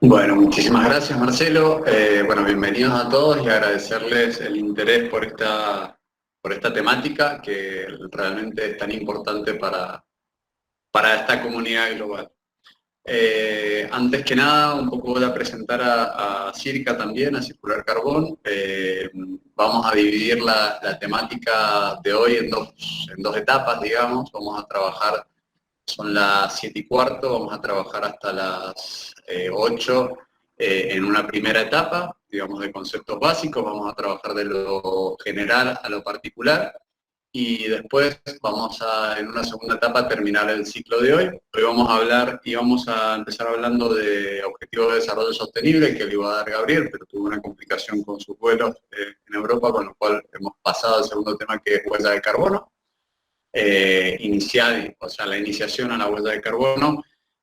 Bueno, muchísimas gracias, Marcelo. Bueno, bienvenidos a todos y agradecerles el interés por esta temática que realmente es tan importante para esta comunidad global. Antes que nada, un poco voy a presentar a Circa también, a Circular Carbón. Vamos a dividir la temática de hoy en dos etapas, digamos. Vamos a trabajar, son las 7:15, vamos a trabajar hasta las 8 en una primera etapa, digamos, de conceptos básicos. Vamos a trabajar de lo general a lo particular. Y después vamos en una segunda etapa, terminar el ciclo de hoy. Hoy vamos a hablar y vamos a empezar hablando de Objetivos de Desarrollo Sostenible, que le iba a dar Gabriel, pero tuvo una complicación con sus vuelos en Europa, con lo cual hemos pasado al segundo tema, que es huella de carbono. O sea, la iniciación a la huella de carbono.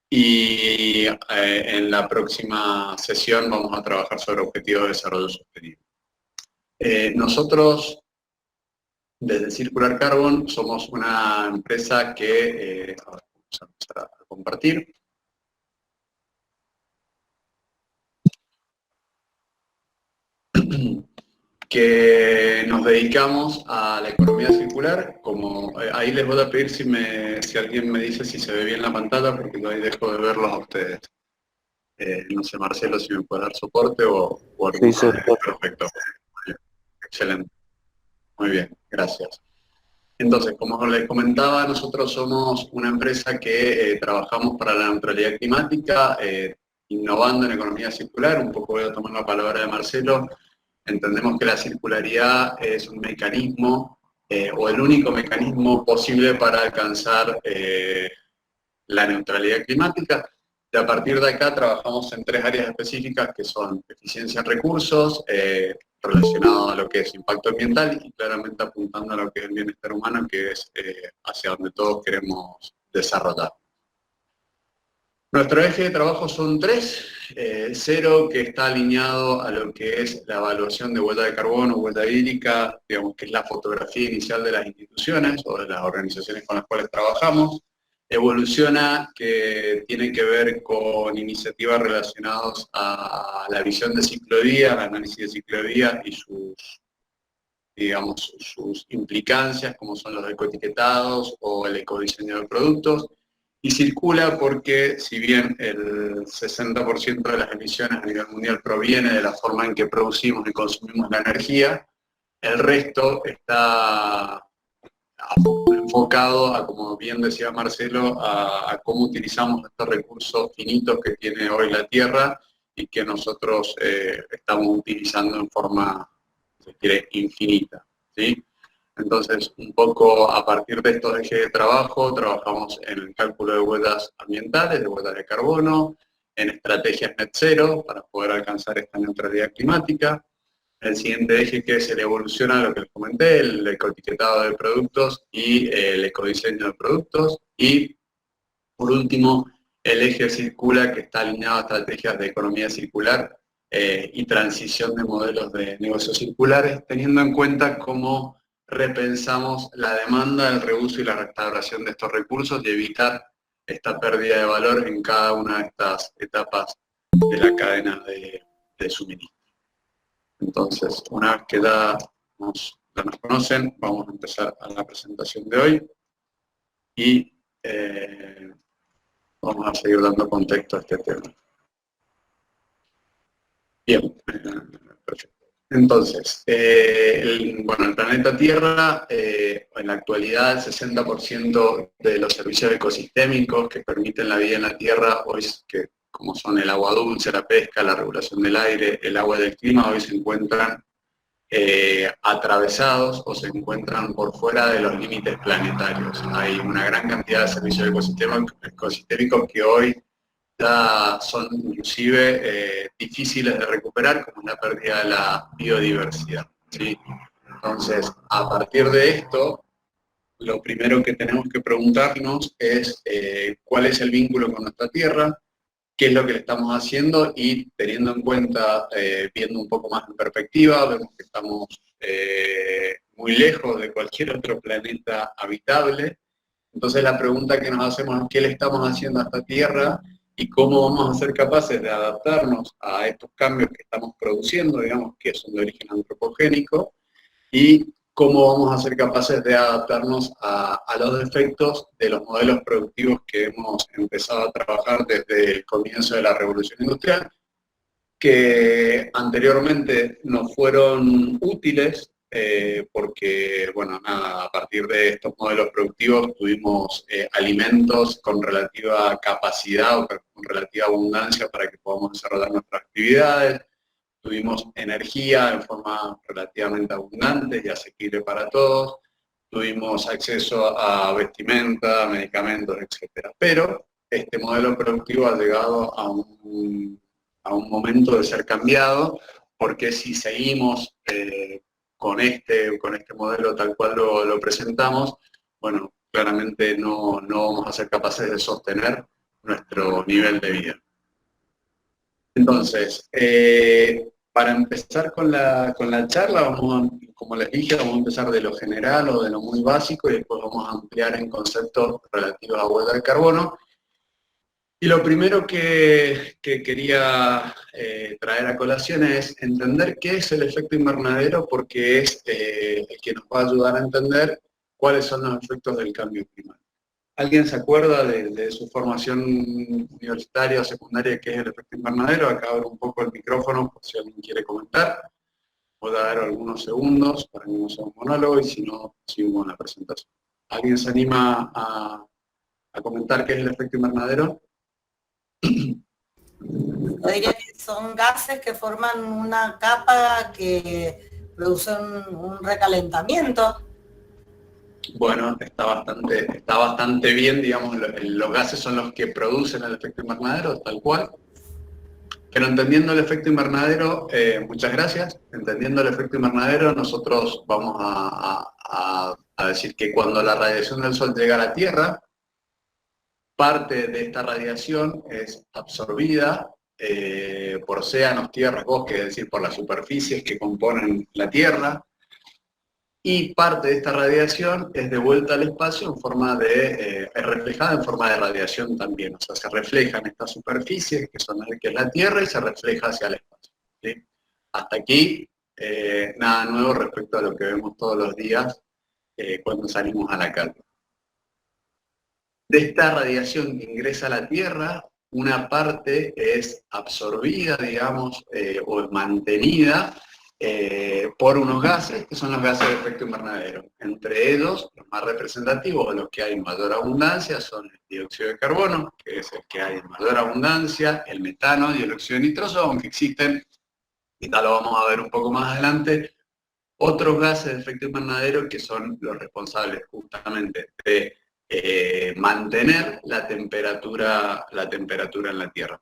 Y en la próxima sesión vamos a trabajar sobre Objetivos de Desarrollo Sostenible. Nosotros, desde Circular Carbon, somos una empresa que, vamos a empezar a compartir. Que nos dedicamos a la economía circular. Ahí les voy a pedir si alguien me dice si se ve bien la pantalla, porque yo ahí dejo de verlos a ustedes. No sé, Marcelo, si me puede dar soporte o algún... Sí, Perfecto. Excelente. Muy bien, gracias. Entonces, como les comentaba, nosotros somos una empresa que trabajamos para la neutralidad climática, innovando en economía circular. Un poco voy a tomar la palabra de Marcelo. Entendemos que la circularidad es un mecanismo, o el único mecanismo posible para alcanzar la neutralidad climática. Y a partir de acá trabajamos en 3 áreas específicas, que son eficiencia en recursos, relacionado a lo que es impacto ambiental y claramente apuntando a lo que es el bienestar humano, que es hacia donde todos queremos desarrollar. Nuestro eje de trabajo son 3. 0, que está alineado a lo que es la evaluación de huella de carbono, huella hídrica, digamos que es la fotografía inicial de las instituciones o de las organizaciones con las cuales trabajamos. Evoluciona, que tiene que ver con iniciativas relacionadas a la visión de ciclo de vida, el análisis de ciclo de vida y sus implicancias, como son los ecoetiquetados o el ecodiseño de productos. Y circula porque, si bien el 60% de las emisiones a nivel mundial proviene de la forma en que producimos y consumimos la energía, el resto está enfocado a, como bien decía Marcelo, a cómo utilizamos estos recursos finitos que tiene hoy la Tierra y que nosotros estamos utilizando en forma, si se quiere, infinita, ¿sí? Entonces, un poco a partir de estos ejes de trabajo, trabajamos en el cálculo de huellas ambientales, de huellas de carbono, en estrategias net cero para poder alcanzar esta neutralidad climática. El siguiente eje, que es el evoluciona, lo que les comenté, el ecoetiquetado de productos y el ecodiseño de productos. Y por último, el eje circula, que está alineado a estrategias de economía circular y transición de modelos de negocios circulares, teniendo en cuenta cómo repensamos la demanda, el reuso y la restauración de estos recursos y evitar esta pérdida de valor en cada una de estas etapas de la cadena de suministro. Entonces, una vez que ya nos conocen, vamos a empezar a la presentación de hoy y vamos a seguir dando contexto a este tema. Bien, perfecto. Entonces, el planeta Tierra, en la actualidad, el 60% de los servicios ecosistémicos que permiten la vida en la Tierra, hoy, como son el agua dulce, la pesca, la regulación del aire, el agua del clima, hoy se encuentran atravesados o se encuentran por fuera de los límites planetarios. Hay una gran cantidad de servicios ecosistémicos que hoy ya son inclusive difíciles de recuperar, como una pérdida de la biodiversidad, ¿sí? Entonces, a partir de esto, lo primero que tenemos que preguntarnos es cuál es el vínculo con nuestra Tierra, qué es lo que le estamos haciendo, y teniendo en cuenta, viendo un poco más en perspectiva, vemos que estamos muy lejos de cualquier otro planeta habitable. Entonces la pregunta que nos hacemos es qué le estamos haciendo a esta Tierra y cómo vamos a ser capaces de adaptarnos a estos cambios que estamos produciendo, digamos, que son de origen antropogénico, y cómo vamos a ser capaces de adaptarnos a los defectos de los modelos productivos que hemos empezado a trabajar desde el comienzo de la revolución industrial, que anteriormente nos fueron útiles porque, bueno, nada, a partir de estos modelos productivos tuvimos alimentos con relativa capacidad o con relativa abundancia para que podamos desarrollar nuestras actividades, tuvimos energía en forma relativamente abundante y asequible para todos, tuvimos acceso a vestimenta, medicamentos, etc. Pero este modelo productivo ha llegado a un momento de ser cambiado, porque si seguimos con este modelo tal cual lo presentamos, bueno, claramente no vamos a ser capaces de sostener nuestro nivel de vida. Entonces, para empezar con la charla, como les dije, vamos a empezar de lo general o de lo muy básico y después vamos a ampliar en conceptos relativos a huella de carbono. Y lo primero que quería traer a colación es entender qué es el efecto invernadero, porque es el que nos va a ayudar a entender cuáles son los efectos del cambio climático. ¿Alguien se acuerda de su formación universitaria o secundaria qué es el efecto invernadero? Acá abro un poco el micrófono por si alguien quiere comentar. Voy a dar algunos segundos para que no sea un monólogo y si no, sigo con la presentación. ¿Alguien se anima a comentar qué es el efecto invernadero? Yo diría que son gases que forman una capa que produce un recalentamiento. Bueno, está bastante bien, digamos, los gases son los que producen el efecto invernadero, tal cual. Pero entendiendo el efecto invernadero, muchas gracias, entendiendo el efecto invernadero, nosotros vamos a decir que cuando la radiación del Sol llega a la Tierra, parte de esta radiación es absorbida por océanos, tierras, bosques, es decir, por las superficies que componen la Tierra, y parte de esta radiación es devuelta al espacio en forma de, es reflejada en forma de radiación también, o sea, se refleja en estas superficies que es la Tierra y se refleja hacia el espacio, ¿sí? Hasta aquí, nada nuevo respecto a lo que vemos todos los días cuando salimos a la calle. De esta radiación que ingresa a la Tierra, una parte es absorbida, digamos, o mantenida por unos gases, que son los gases de efecto invernadero. Entre ellos, los más representativos, o los que hay en mayor abundancia, son el dióxido de carbono, que es el que hay en mayor abundancia, el metano y el óxido de nitroso, aunque existen, y tal lo vamos a ver un poco más adelante, otros gases de efecto invernadero que son los responsables justamente de mantener la temperatura en la Tierra.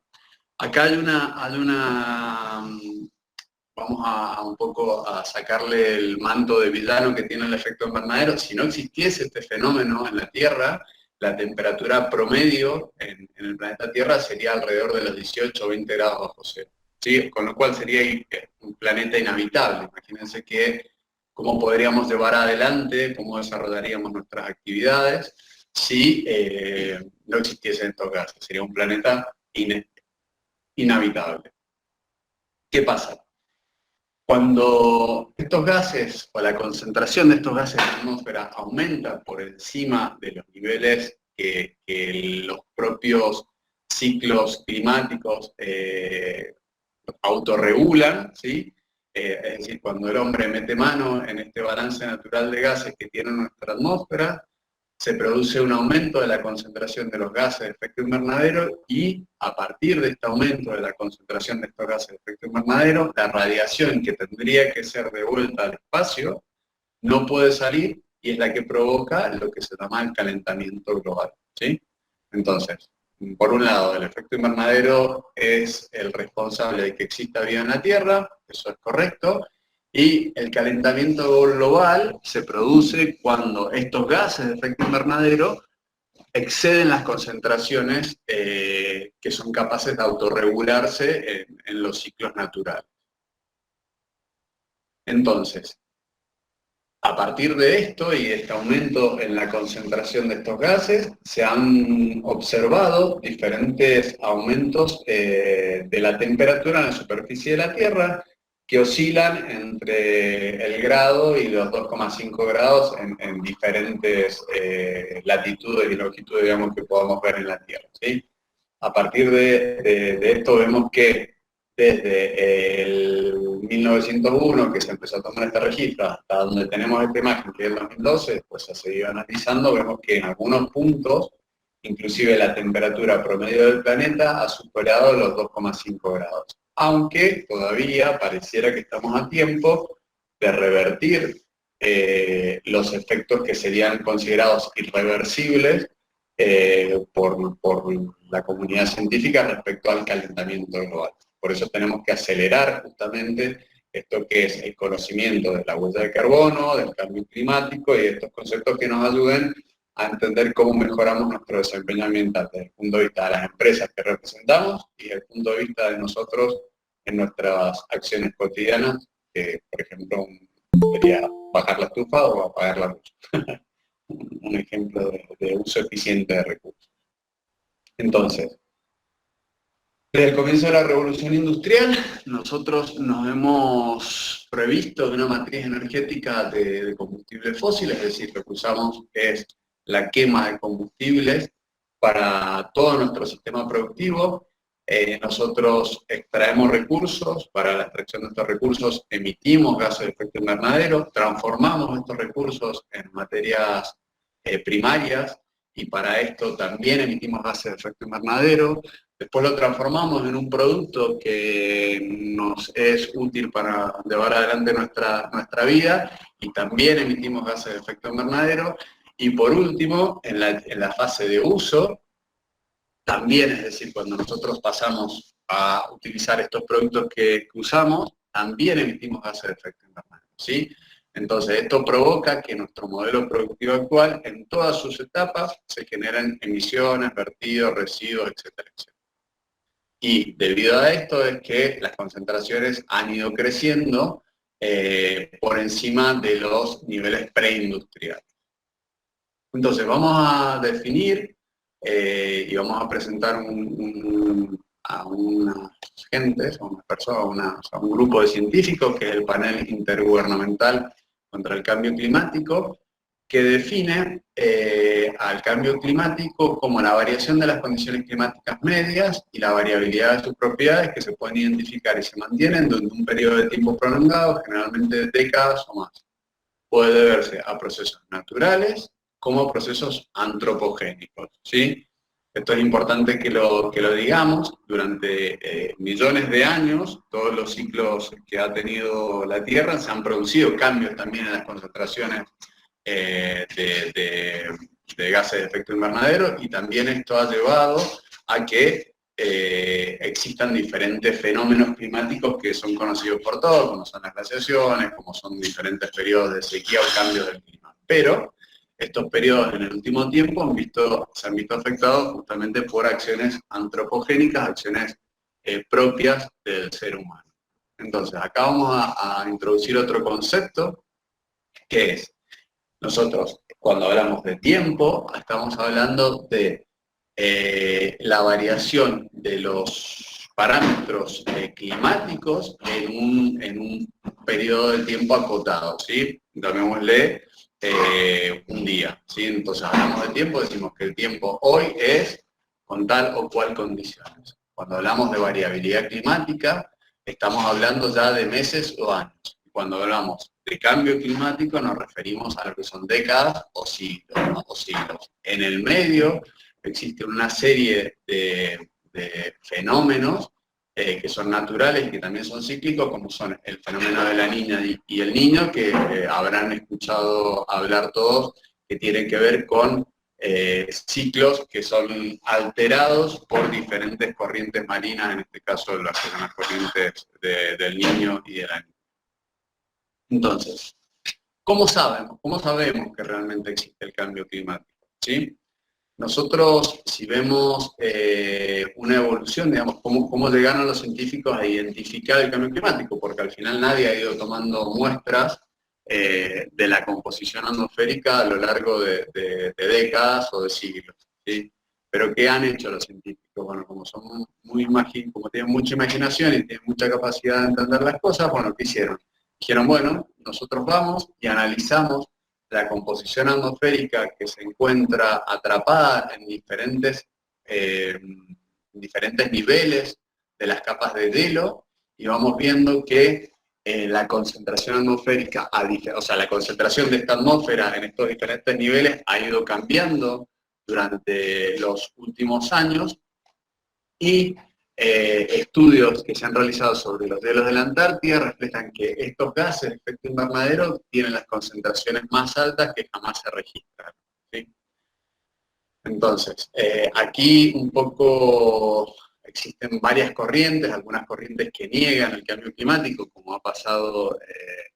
Acá hay una vamos a un poco a sacarle el manto de villano que tiene el efecto invernadero. Si no existiese este fenómeno en la Tierra, la temperatura promedio en el planeta Tierra sería alrededor de los 18 o 20 grados bajo cero, ¿sí? Con lo cual sería un planeta inhabitable. Imagínense cómo podríamos llevar adelante, cómo desarrollaríamos nuestras actividades si no existiesen estos gases. Sería un planeta inhabitable. ¿Qué pasa? Cuando estos gases o la concentración de estos gases en la atmósfera aumenta por encima de los niveles que los propios ciclos climáticos autorregulan, ¿sí? Es decir, cuando el hombre mete mano en este balance natural de gases que tiene nuestra atmósfera, se produce un aumento de la concentración de los gases de efecto invernadero y a partir de este aumento de la concentración de estos gases de efecto invernadero, la radiación que tendría que ser devuelta al espacio no puede salir y es la que provoca lo que se llama el calentamiento global, ¿sí? Entonces, por un lado, el efecto invernadero es el responsable de que exista vida en la Tierra, eso es correcto, y el calentamiento global se produce cuando estos gases de efecto invernadero exceden las concentraciones que son capaces de autorregularse en los ciclos naturales. Entonces, A partir de esto y este aumento en la concentración de estos gases, se han observado diferentes aumentos de la temperatura en la superficie de la Tierra, que oscilan entre el grado y los 2,5 grados en diferentes latitudes y longitudes, digamos, que podamos ver en la Tierra, ¿sí? A partir de esto vemos que desde el 1901, que se empezó a tomar este registro, hasta donde tenemos esta imagen, que es el 2012, después se ha seguido analizando, vemos que en algunos puntos, inclusive la temperatura promedio del planeta ha superado los 2,5 grados. Aunque todavía pareciera que estamos a tiempo de revertir los efectos que serían considerados irreversibles por la comunidad científica respecto al calentamiento global. Por eso tenemos que acelerar justamente esto que es el conocimiento de la huella de carbono, del cambio climático y estos conceptos que nos ayuden a entender cómo mejoramos nuestro desempeño ambiental desde el punto de vista de las empresas que representamos y desde el punto de vista de nosotros en nuestras acciones cotidianas, que por ejemplo sería bajar la estufa o apagar la luz. Un ejemplo de uso eficiente de recursos. Entonces, desde el comienzo de la revolución industrial, nosotros nos hemos previsto de una matriz energética de combustibles fósiles, es decir, lo que usamos es la quema de combustibles para todo nuestro sistema productivo. Nosotros extraemos recursos, para la extracción de estos recursos emitimos gases de efecto invernadero, transformamos estos recursos en materias primarias y para esto también emitimos gases de efecto invernadero. Después lo transformamos en un producto que nos es útil para llevar adelante nuestra vida y también emitimos gases de efecto invernadero. Y por último, en la fase de uso, también, es decir, cuando nosotros pasamos a utilizar estos productos que usamos, también emitimos gases de efecto invernadero, ¿sí? Entonces, esto provoca que nuestro modelo productivo actual, en todas sus etapas, se generen emisiones, vertidos, residuos, etcétera, etcétera. Y debido a esto es que las concentraciones han ido creciendo por encima de los niveles preindustriales. Entonces vamos a definir y vamos a presentar a unas gentes, a unas personas, a un grupo de científicos, que es el Panel Intergubernamental contra el Cambio Climático, que define al cambio climático como la variación de las condiciones climáticas medias y la variabilidad de sus propiedades que se pueden identificar y se mantienen durante un periodo de tiempo prolongado, generalmente de décadas o más. Puede deberse a procesos naturales como a procesos antropogénicos, ¿sí? Esto es importante que lo digamos. Durante millones de años, todos los ciclos que ha tenido la Tierra, se han producido cambios también en las concentraciones de gases de efecto invernadero, y también esto ha llevado a que existan diferentes fenómenos climáticos que son conocidos por todos, como son las glaciaciones, como son diferentes periodos de sequía o cambios del clima. Pero estos periodos en el último tiempo se han visto afectados justamente por acciones antropogénicas, acciones propias del ser humano. Entonces, acá vamos a introducir otro concepto, que es, nosotros cuando hablamos de tiempo, estamos hablando de la variación de los parámetros climáticos en un periodo de tiempo acotado, ¿sí? Llamémosle un día, ¿sí? Entonces hablamos de tiempo, decimos que el tiempo hoy es con tal o cual condiciones. Cuando hablamos de variabilidad climática, estamos hablando ya de meses o años. Cuando hablamos de cambio climático, nos referimos a lo que son décadas o siglos. En el medio existe una serie de fenómenos que son naturales y que también son cíclicos, como son el fenómeno de la niña y el niño, que habrán escuchado hablar todos, que tienen que ver con ciclos que son alterados por diferentes corrientes marinas, en este caso las corrientes del niño y de la niña. Entonces, ¿cómo sabemos que realmente existe el cambio climático? ¿Sí? Nosotros, si vemos una evolución, digamos, cómo llegaron los científicos a identificar el cambio climático, porque al final nadie ha ido tomando muestras de la composición atmosférica a lo largo de décadas o de siglos, ¿sí? Pero ¿qué han hecho los científicos? Bueno, como son como tienen mucha imaginación y tienen mucha capacidad de entender las cosas, bueno, ¿qué hicieron? Dijeron, bueno, nosotros vamos y analizamos la composición atmosférica que se encuentra atrapada en diferentes niveles de las capas de hielo, y vamos viendo que la concentración atmosférica, o sea, la concentración de esta atmósfera en estos diferentes niveles ha ido cambiando durante los últimos años, y estudios que se han realizado sobre los hielos de la Antártida reflejan que estos gases de efecto invernadero tienen las concentraciones más altas que jamás se registraron, ¿sí? Entonces, aquí un poco existen varias corrientes, algunas corrientes que niegan el cambio climático, como ha pasado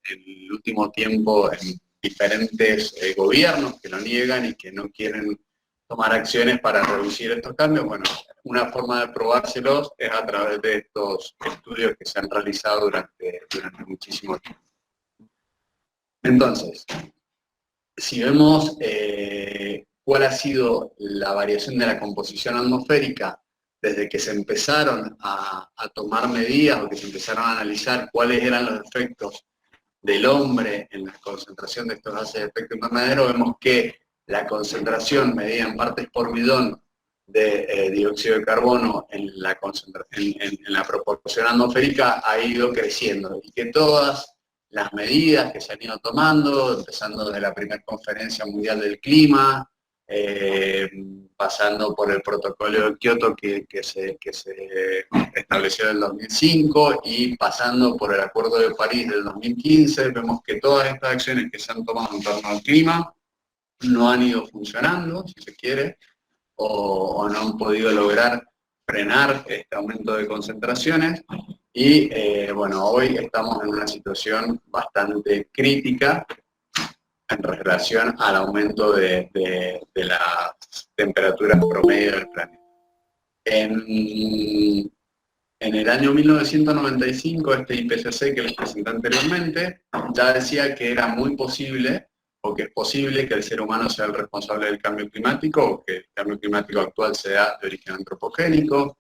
en el último tiempo en diferentes gobiernos que lo niegan y que no quieren tomar acciones para reducir estos cambios. Bueno, una forma de probárselos es a través de estos estudios que se han realizado durante muchísimo tiempo. Entonces, si vemos cuál ha sido la variación de la composición atmosférica desde que se empezaron a tomar medidas o que se empezaron a analizar cuáles eran los efectos del hombre en la concentración de estos gases de efecto invernadero, vemos que la concentración medida en partes por millón de dióxido de carbono en la proporción atmosférica ha ido creciendo, y que todas las medidas que se han ido tomando, empezando desde la primera conferencia mundial del clima, pasando por el protocolo de Kioto que se estableció en el 2005 y pasando por el Acuerdo de París del 2015, vemos que todas estas acciones que se han tomado en torno al clima no han ido funcionando, si se quiere, o no han podido lograr frenar este aumento de concentraciones. Y bueno, hoy estamos en una situación bastante crítica en relación al aumento de las temperaturas promedio del planeta. En el año 1995, este IPCC que les presenté anteriormente, ya decía que era muy posible, o que es posible, que el ser humano sea el responsable del cambio climático, o que el cambio climático actual sea de origen antropogénico.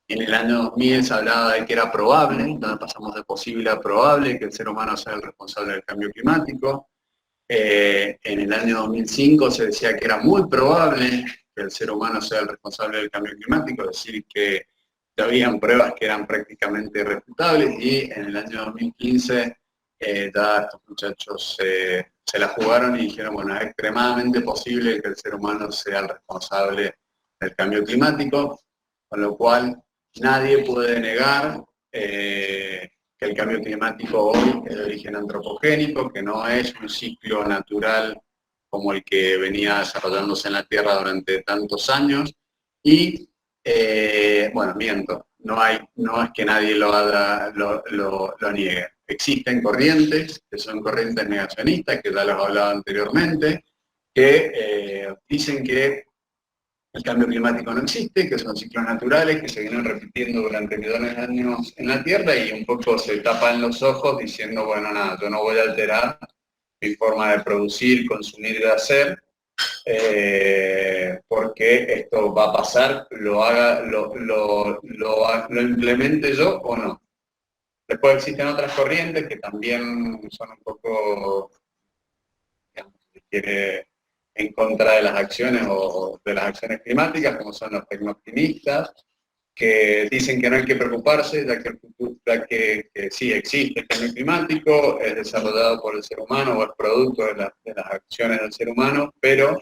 En el año 2000 se hablaba de que era probable, entonces pasamos de posible a probable que el ser humano sea el responsable del cambio climático. En el año 2005 se decía que era muy probable que el ser humano sea el responsable del cambio climático, es decir, que habían pruebas que eran prácticamente irrefutables, y en el año 2015 ya estos muchachos se la jugaron y dijeron, bueno, es extremadamente posible que el ser humano sea el responsable del cambio climático, con lo cual nadie puede negar que el cambio climático hoy es de origen antropogénico, que no es un ciclo natural como el que venía desarrollándose en la Tierra durante tantos años. Y, bueno, miento, no es que nadie lo niegue. Existen corrientes, que son corrientes negacionistas, que ya los hablaba anteriormente, que dicen que el cambio climático no existe, que son ciclos naturales que se vienen repitiendo durante millones de años en la Tierra, y un poco se tapan los ojos diciendo, bueno, nada, yo no voy a alterar mi forma de producir, consumir y de hacer, porque esto va a pasar, lo implemente yo o no. Después existen otras corrientes que también son un poco, digamos, si quiere, en contra de las acciones o de las acciones climáticas, como son los tecnooptimistas, que dicen que no hay que preocuparse, ya que sí existe el cambio climático, es desarrollado por el ser humano o es producto de las acciones del ser humano, pero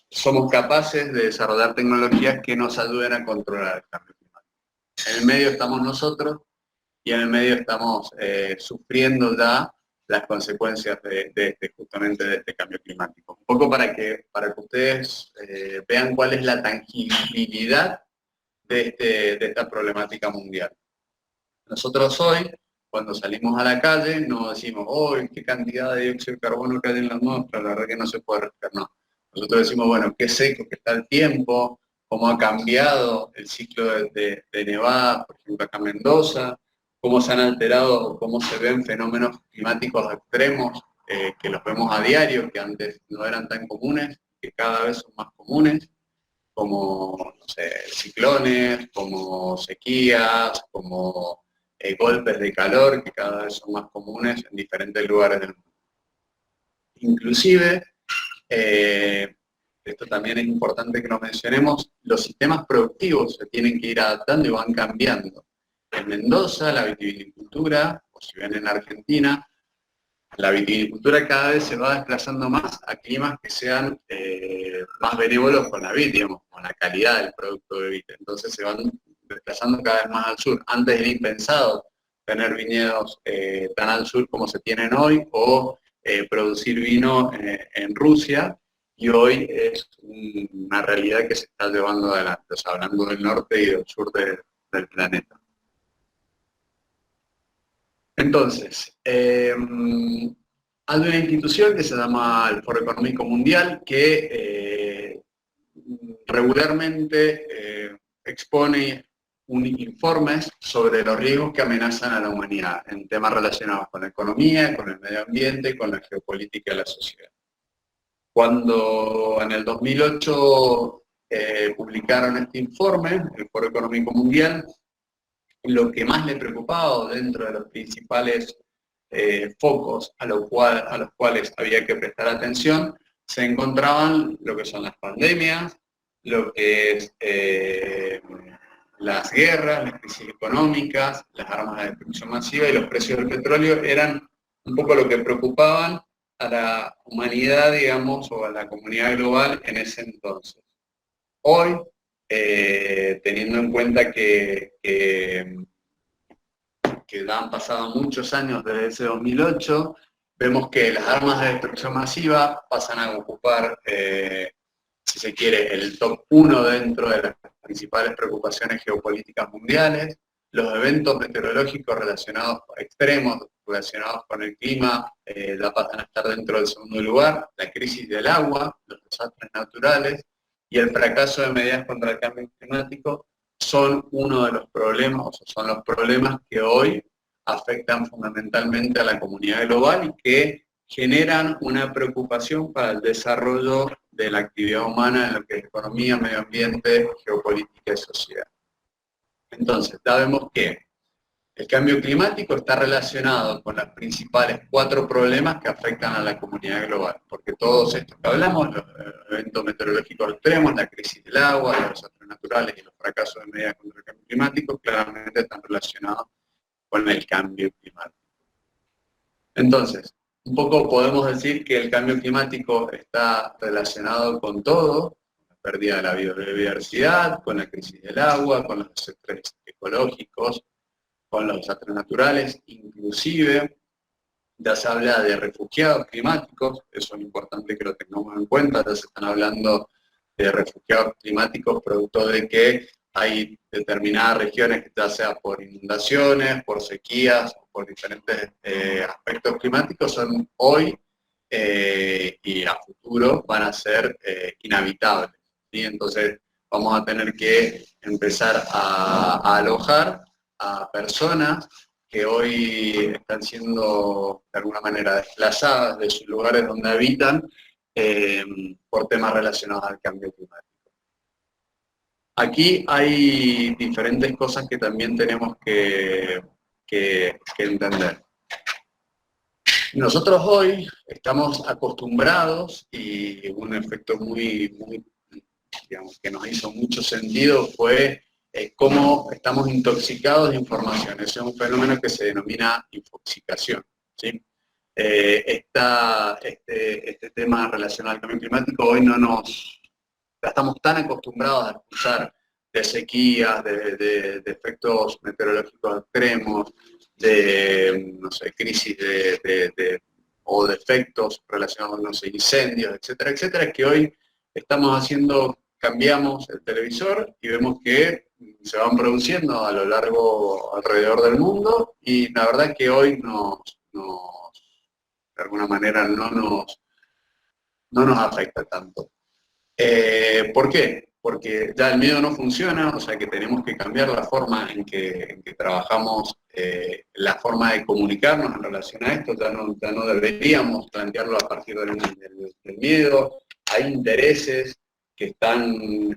somos capaces de desarrollar tecnologías que nos ayuden a controlar el cambio climático. En el medio estamos nosotros, y en el medio estamos sufriendo ya las consecuencias justamente de este cambio climático. Un poco para que ustedes vean cuál es la tangibilidad de esta problemática mundial. Nosotros hoy, cuando salimos a la calle, no decimos, oh, qué cantidad de dióxido de carbono que hay en la atmósfera, la verdad que no se puede respirar, no. Nosotros decimos, bueno, qué seco que está el tiempo, cómo ha cambiado el ciclo de nevadas, por ejemplo, acá en Mendoza, cómo se han alterado o cómo se ven fenómenos climáticos extremos que los vemos a diario, que antes no eran tan comunes, que cada vez son más comunes, como, no sé, ciclones, como sequías, como golpes de calor, que cada vez son más comunes en diferentes lugares del mundo. Inclusive, esto también es importante que lo mencionemos, los sistemas productivos se tienen que ir adaptando y van cambiando. En Mendoza, la vitivinicultura, o si ven en Argentina, la vitivinicultura cada vez se va desplazando más a climas que sean más benévolos con la vid, digamos, con la calidad del producto de vid. Entonces se van desplazando cada vez más al sur. Antes era impensado tener viñedos tan al sur como se tienen hoy, o producir vino en Rusia, y hoy es una realidad que se está llevando adelante, o sea, hablando del norte y del sur del planeta. Entonces, hay una institución que se llama el Foro Económico Mundial que regularmente expone informes sobre los riesgos que amenazan a la humanidad en temas relacionados con la economía, con el medio ambiente, con la geopolítica de la sociedad. Cuando en el 2008 publicaron este informe, el Foro Económico Mundial, lo que más le preocupaba dentro de los principales focos a los cuales había que prestar atención, se encontraban lo que son las pandemias, lo que es las guerras, las crisis económicas, las armas de destrucción masiva y los precios del petróleo eran un poco lo que preocupaban a la humanidad, digamos, o a la comunidad global en ese entonces. Hoy, teniendo en cuenta que han pasado muchos años desde ese 2008, vemos que las armas de destrucción masiva pasan a ocupar, si se quiere, el top 1 dentro de las principales preocupaciones geopolíticas mundiales. Los eventos meteorológicos relacionados extremos, relacionados con el clima, ya pasan a estar dentro del segundo lugar. La crisis del agua, los desastres naturales y el fracaso de medidas contra el cambio climático son uno de los problemas, o sea, son los problemas que hoy afectan fundamentalmente a la comunidad global y que generan una preocupación para el desarrollo de la actividad humana en lo que es economía, medio ambiente, geopolítica y sociedad. Entonces, ya vemos que el cambio climático está relacionado con los principales 4 problemas que afectan a la comunidad global, porque todos estos que hablamos, los eventos meteorológicos extremos, la crisis del agua, los desastres naturales y los fracasos de medidas contra el cambio climático, claramente están relacionados con el cambio climático. Entonces, un poco podemos decir que el cambio climático está relacionado con todo, con la pérdida de la biodiversidad, con la crisis del agua, con los desastres ecológicos, con los desastres naturales, inclusive ya se habla de refugiados climáticos, eso es importante que lo tengamos en cuenta, ya se están hablando de refugiados climáticos producto de que hay determinadas regiones que ya sea por inundaciones, por sequías, o por diferentes aspectos climáticos, son hoy y a futuro van a ser inhabitables, ¿sí? Entonces vamos a tener que empezar a alojar a personas que hoy están siendo de alguna manera desplazadas de sus lugares donde habitan por temas relacionados al cambio climático. Aquí hay diferentes cosas que también tenemos que entender. Nosotros hoy estamos acostumbrados, y un efecto muy digamos, que nos hizo mucho sentido fue cómo estamos intoxicados de información. Ese es un fenómeno que se denomina infoxicación, ¿sí? Este tema relacionado al cambio climático hoy estamos tan acostumbrados a escuchar de sequías, de efectos meteorológicos extremos, de, no sé, crisis o de efectos relacionados con, no sé, incendios, etcétera, etcétera, que hoy cambiamos el televisor y vemos que se van produciendo a lo largo, alrededor del mundo, y la verdad que hoy de alguna manera no nos afecta tanto. ¿Por qué? porque ya el miedo no funciona, o sea que tenemos que cambiar la forma en que trabajamos, la forma de comunicarnos en relación a esto, ya no deberíamos plantearlo a partir del miedo. Hay intereses que están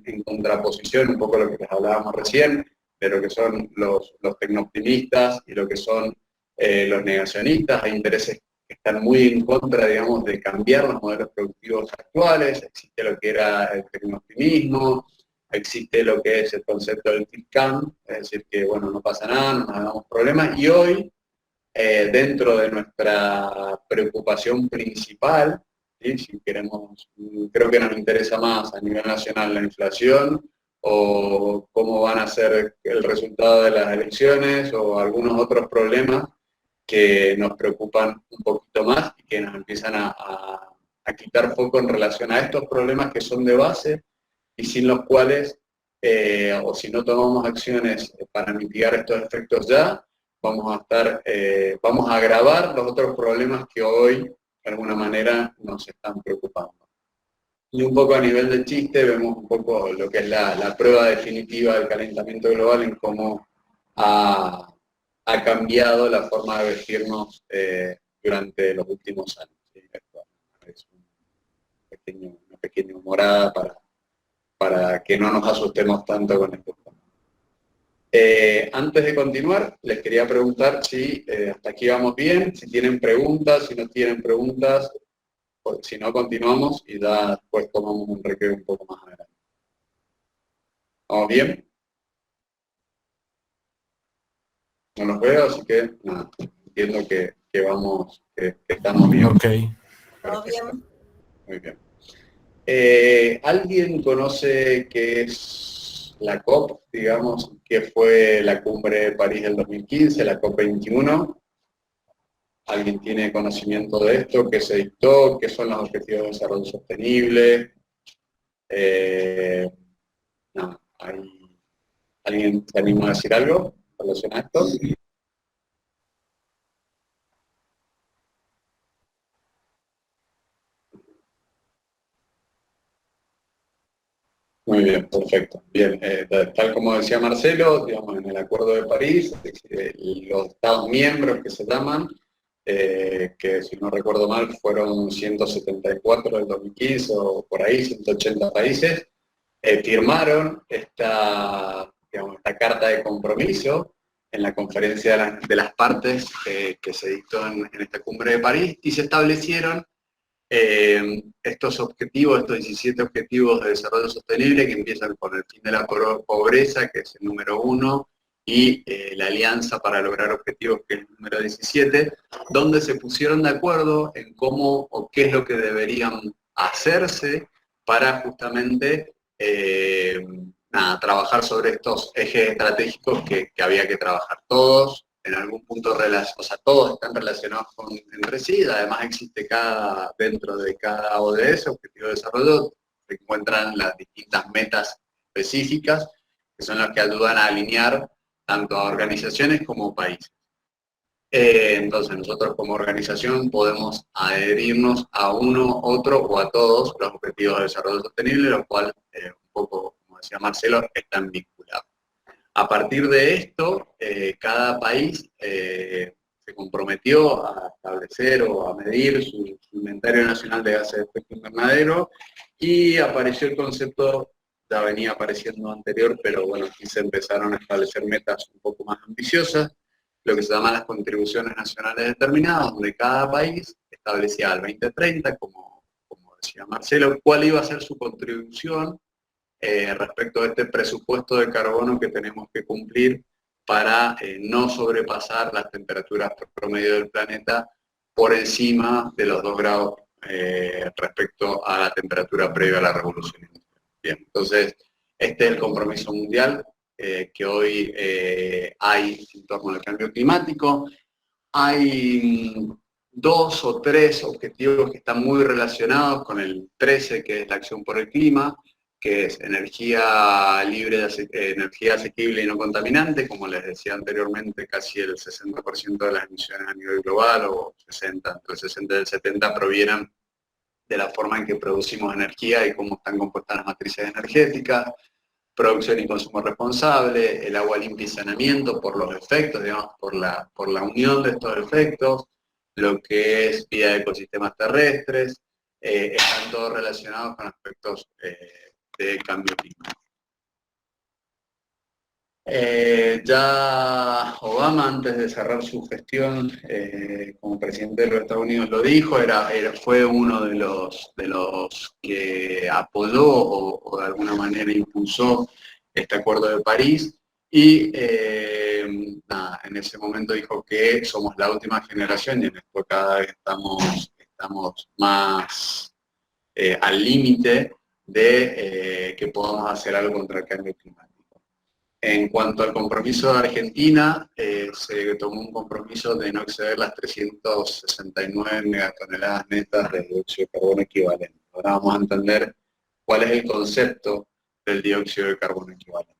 en contraposición, un poco lo que les hablábamos recién, de lo que son los tecnooptimistas y lo que son los negacionistas. Hay intereses que están muy en contra, digamos, de cambiar los modelos productivos actuales. Existe lo que era el tecnooptimismo, existe lo que es el concepto del TICAM, es decir, que bueno, no pasa nada, no nos hagamos problemas, y hoy, dentro de nuestra preocupación principal, ¿sí? Si queremos, creo que nos interesa más a nivel nacional la inflación, o cómo van a ser el resultado de las elecciones, o algunos otros problemas que nos preocupan un poquito más y que nos empiezan a quitar foco en relación a estos problemas que son de base y sin los cuales, o si no tomamos acciones para mitigar estos efectos ya, vamos a agravar los otros problemas que hoy, de alguna manera, nos están preocupando. Y un poco a nivel de chiste, vemos un poco lo que es la prueba definitiva del calentamiento global en cómo ha cambiado la forma de vestirnos durante los últimos años. ¿Sí? Esto es una pequeña humorada para que no nos asustemos tanto con esto. Antes de continuar, les quería preguntar si hasta aquí vamos bien, si tienen preguntas, si no tienen preguntas, si no continuamos y ya después tomamos un recreo un poco más adelante. ¿Vamos bien? No los veo, así que nada, entiendo que estamos bien. Ok. ¿Todo bien? Muy bien. ¿Alguien conoce qué es la COP, digamos, qué fue la cumbre de París del 2015, la COP21? ¿Alguien tiene conocimiento de esto? ¿Qué se dictó? ¿Qué son los objetivos de desarrollo sostenible? No, ¿alguien se anima a decir algo relacionado a esto? Muy bien, perfecto. Bien, tal como decía Marcelo, digamos, en el Acuerdo de París, los Estados miembros que se llaman, que si no recuerdo mal fueron 174 del 2015 o por ahí, 180 países, firmaron esta carta de compromiso en la conferencia de las partes que se dictó en esta cumbre de París, y se establecieron estos objetivos, estos 17 objetivos de desarrollo sostenible, que empiezan con el fin de la pobreza, que es el número 1, y la alianza para lograr objetivos, que es el número 17, donde se pusieron de acuerdo en cómo o qué es lo que deberían hacerse para justamente trabajar sobre estos ejes estratégicos que había que trabajar. Todos en algún punto, o sea, todos están relacionados entre sí, además existe dentro de cada ODS, Objetivo de Desarrollo, se encuentran las distintas metas específicas, que son las que ayudan a alinear tanto a organizaciones como países. Entonces nosotros como organización podemos adherirnos a uno, otro o a todos los Objetivos de Desarrollo Sostenible, los cuales, un poco, como decía Marcelo, están vinculados. A partir de esto, cada país se comprometió a establecer o a medir su inventario nacional de gases de efecto invernadero, y apareció el concepto, ya venía apareciendo anterior, pero bueno, aquí se empezaron a establecer metas un poco más ambiciosas, lo que se llaman las contribuciones nacionales determinadas, donde cada país establecía al 2030, como decía Marcelo, cuál iba a ser su contribución respecto a este presupuesto de carbono que tenemos que cumplir para no sobrepasar las temperaturas promedio del planeta por encima de los 2 grados respecto a la temperatura previa a la revolución industrial. Bien, entonces este es el compromiso mundial que hoy hay en torno al cambio climático. Hay 2 o 3 objetivos que están muy relacionados con el 13, que es la acción por el clima, que es energía libre, energía asequible y no contaminante. Como les decía anteriormente, casi el 60% de las emisiones a nivel global, o entre el 60 y el 70, provienen de la forma en que producimos energía y cómo están compuestas las matrices energéticas, producción y consumo responsable, el agua limpia y saneamiento por los efectos, digamos, por la unión de estos efectos, lo que es vida de ecosistemas terrestres, están todos relacionados con aspectos de cambio climático. Ya Obama, antes de cerrar su gestión como presidente de los Estados Unidos, lo dijo, fue uno de los que apoyó o de alguna manera impulsó este Acuerdo de París, y en ese momento dijo que somos la última generación, y en esto cada vez estamos más al límite de que podamos hacer algo contra el cambio climático. En cuanto al compromiso de Argentina, se tomó un compromiso de no exceder las 369 megatoneladas netas de dióxido de carbono equivalente. Ahora vamos a entender cuál es el concepto del dióxido de carbono equivalente.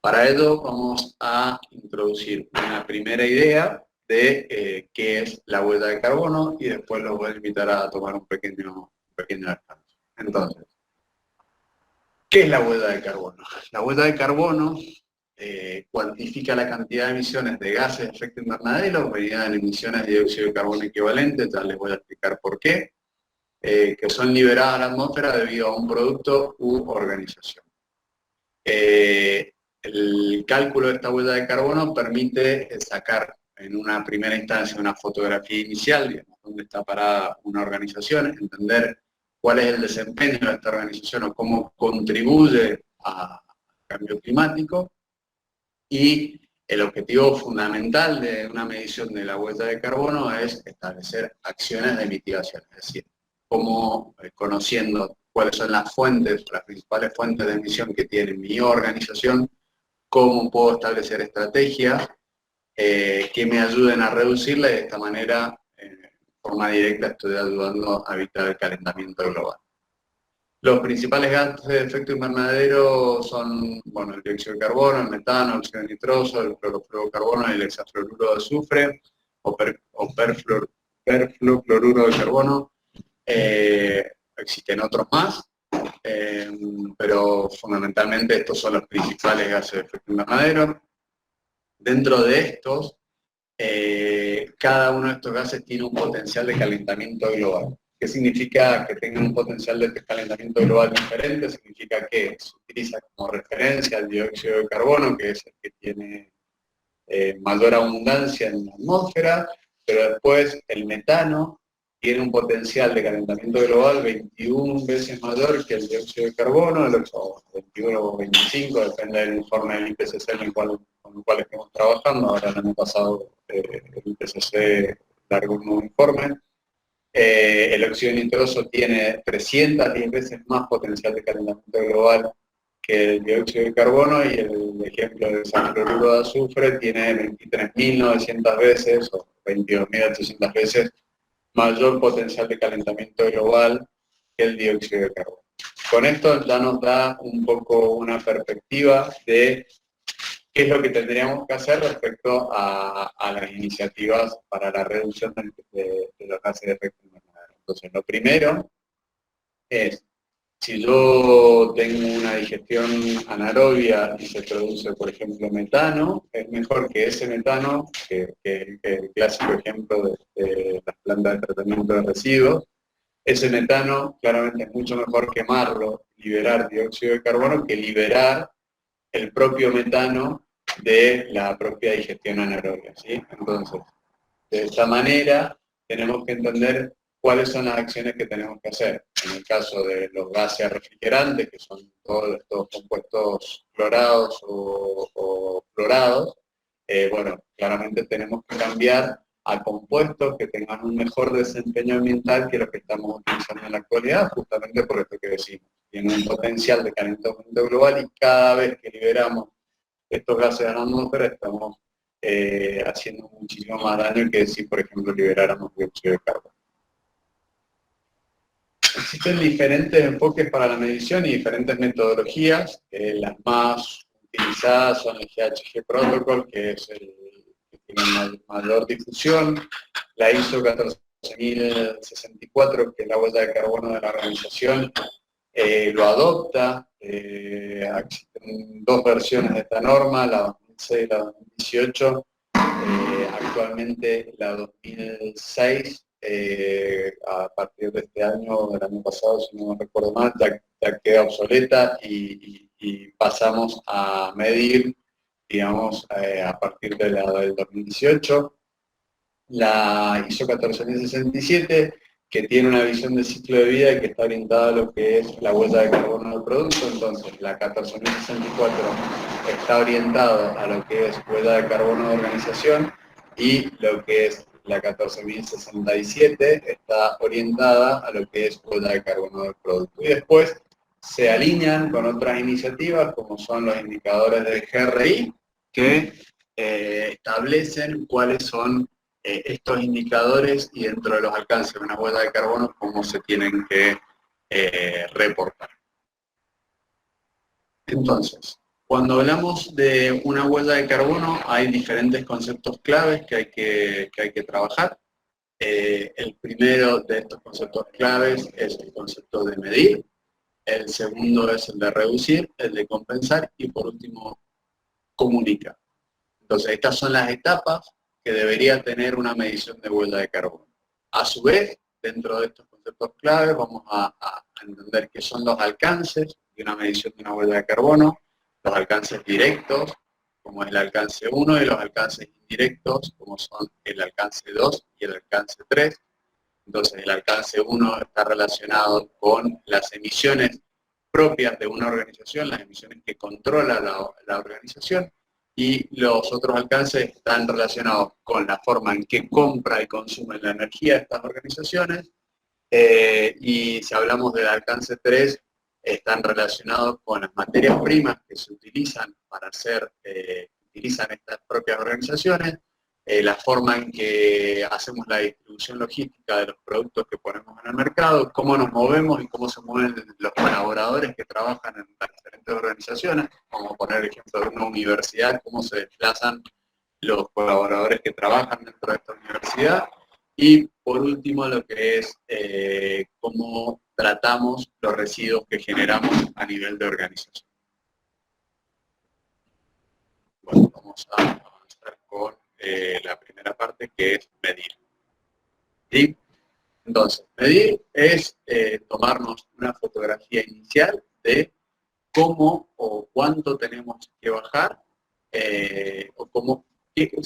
Para ello vamos a introducir una primera idea de qué es la huella de carbono, y después los voy a invitar a tomar un pequeño descanso. Entonces, ¿qué es la huella de carbono? La huella de carbono cuantifica la cantidad de emisiones de gases de efecto invernadero medida en emisiones de dióxido de carbono equivalente, ya les voy a explicar por qué, que son liberadas a la atmósfera debido a un producto u organización. El cálculo de esta huella de carbono permite sacar en una primera instancia una fotografía inicial, digamos, dónde está parada una organización, entender cuál es el desempeño de esta organización o cómo contribuye al cambio climático, y el objetivo fundamental de una medición de la huella de carbono es establecer acciones de mitigación, es decir, cómo, conociendo cuáles son las principales fuentes de emisión que tiene mi organización, cómo puedo establecer estrategias que me ayuden a reducirla, y de esta manera, de forma directa, estoy ayudando a evitar el calentamiento global. Los principales gases de efecto invernadero son, bueno, el dióxido de carbono, el metano, el óxido nitroso, el clorofluorocarbono y el hexafluoruro de azufre, o perfluorocloruro de carbono. Existen otros más, pero fundamentalmente estos son los principales gases de efecto invernadero. Dentro de estos, cada uno de estos gases tiene un potencial de calentamiento global. ¿Qué significa que tengan un potencial de calentamiento global diferente? Significa que se utiliza como referencia el dióxido de carbono, que es el que tiene mayor abundancia en la atmósfera, pero después el metano tiene un potencial de calentamiento global 21 veces mayor que el dióxido de carbono, 21 o 25, depende del informe del IPCC con el cual estamos trabajando. Ahora el año pasado el IPCC largó un nuevo informe. El óxido nitroso tiene 310 veces más potencial de calentamiento global que el dióxido de carbono, y el ejemplo del hexafluoruro de azufre tiene 23.900 veces o 22.800 veces mayor potencial de calentamiento global que el dióxido de carbono. Con esto ya nos da un poco una perspectiva de qué es lo que tendríamos que hacer respecto a las iniciativas para la reducción de los gases de efecto invernadero. Entonces, lo primero es, si yo tengo una digestión anaerobia y se produce, por ejemplo, metano, es mejor que ese metano, que el clásico ejemplo de las plantas de tratamiento de residuos, ese metano claramente es mucho mejor quemarlo, liberar dióxido de carbono, que liberar el propio metano de la propia digestión anaerobia, ¿sí? Entonces, de esta manera tenemos que entender cuáles son las acciones que tenemos que hacer. En el caso de los gases refrigerantes, que son todos estos compuestos clorados o fluorados, bueno, claramente tenemos que cambiar a compuestos que tengan un mejor desempeño ambiental que los que estamos utilizando en la actualidad, justamente por esto que decimos. Tienen un potencial de calentamiento global, y cada vez que liberamos estos gases a la atmósfera estamos haciendo muchísimo más daño que si, por ejemplo, liberáramos dióxido de carbono. Existen diferentes enfoques para la medición y diferentes metodologías. Las más utilizadas son el GHG Protocol, que es el que tiene mayor difusión, la ISO 14.064, que es la huella de carbono de la organización, lo adopta. Existen dos versiones de esta norma, la 2006 y la 2018. Actualmente la 2006, a partir de este año, del año pasado, si no me recuerdo mal, ya queda obsoleta y pasamos a medir, digamos, a partir de la del 2018. La ISO 14067, que tiene una visión de ciclo de vida y que está orientada a lo que es la huella de carbono del producto. Entonces, la 14064 está orientado a lo que es huella de carbono de organización, y lo que es la 14067 está orientada a lo que es huella de carbono del producto. Y después se alinean con otras iniciativas, como son los indicadores del GRI, que establecen cuáles son estos indicadores, y dentro de los alcances de una huella de carbono, cómo se tienen que reportar. Entonces, cuando hablamos de una huella de carbono, hay diferentes conceptos claves que hay que trabajar. El primero de estos conceptos claves es el concepto de medir, el segundo es el de reducir, el de compensar, y por último, comunicar. Entonces, estas son las etapas que debería tener una medición de huella de carbono. A su vez, dentro de estos conceptos claves, vamos a entender qué son los alcances de una medición de una huella de carbono, los alcances directos, como es el alcance 1, y los alcances indirectos, como son el alcance 2 y el alcance 3. Entonces, el alcance 1 está relacionado con las emisiones propias de una organización, las emisiones que controla la organización, y los otros alcances están relacionados con la forma en que compra y consume la energía de estas organizaciones, y si hablamos del alcance 3, están relacionados con las materias primas que se utilizan para hacer, utilizan estas propias organizaciones, la forma en que hacemos la distribución logística de los productos que ponemos en el mercado, cómo nos movemos y cómo se mueven los colaboradores que trabajan en las diferentes organizaciones, como poner el ejemplo de una universidad, cómo se desplazan los colaboradores que trabajan dentro de esta universidad, y por último lo que es cómo tratamos los residuos que generamos a nivel de organización. Bueno, vamos a avanzar con la primera parte, que es medir. ¿Sí? Entonces, medir es tomarnos una fotografía inicial de cómo o cuánto tenemos que bajar, o cómo,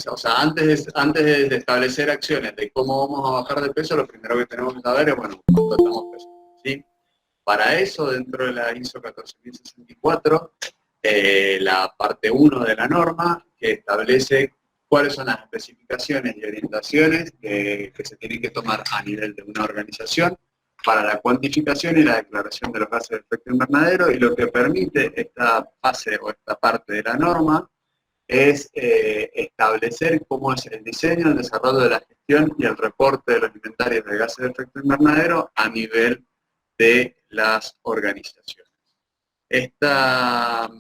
o sea, antes de establecer acciones de cómo vamos a bajar de peso, lo primero que tenemos que saber es, bueno, cuánto estamos pesando, ¿sí? Para eso, dentro de la ISO 14064, la parte 1 de la norma, que establece cuáles son las especificaciones y orientaciones que se tienen que tomar a nivel de una organización para la cuantificación y la declaración de los gases de efecto invernadero, y lo que permite esta fase o esta parte de la norma es establecer cómo es el diseño, el desarrollo de la gestión y el reporte de los inventarios de gases de efecto invernadero a nivel de las organizaciones. Esta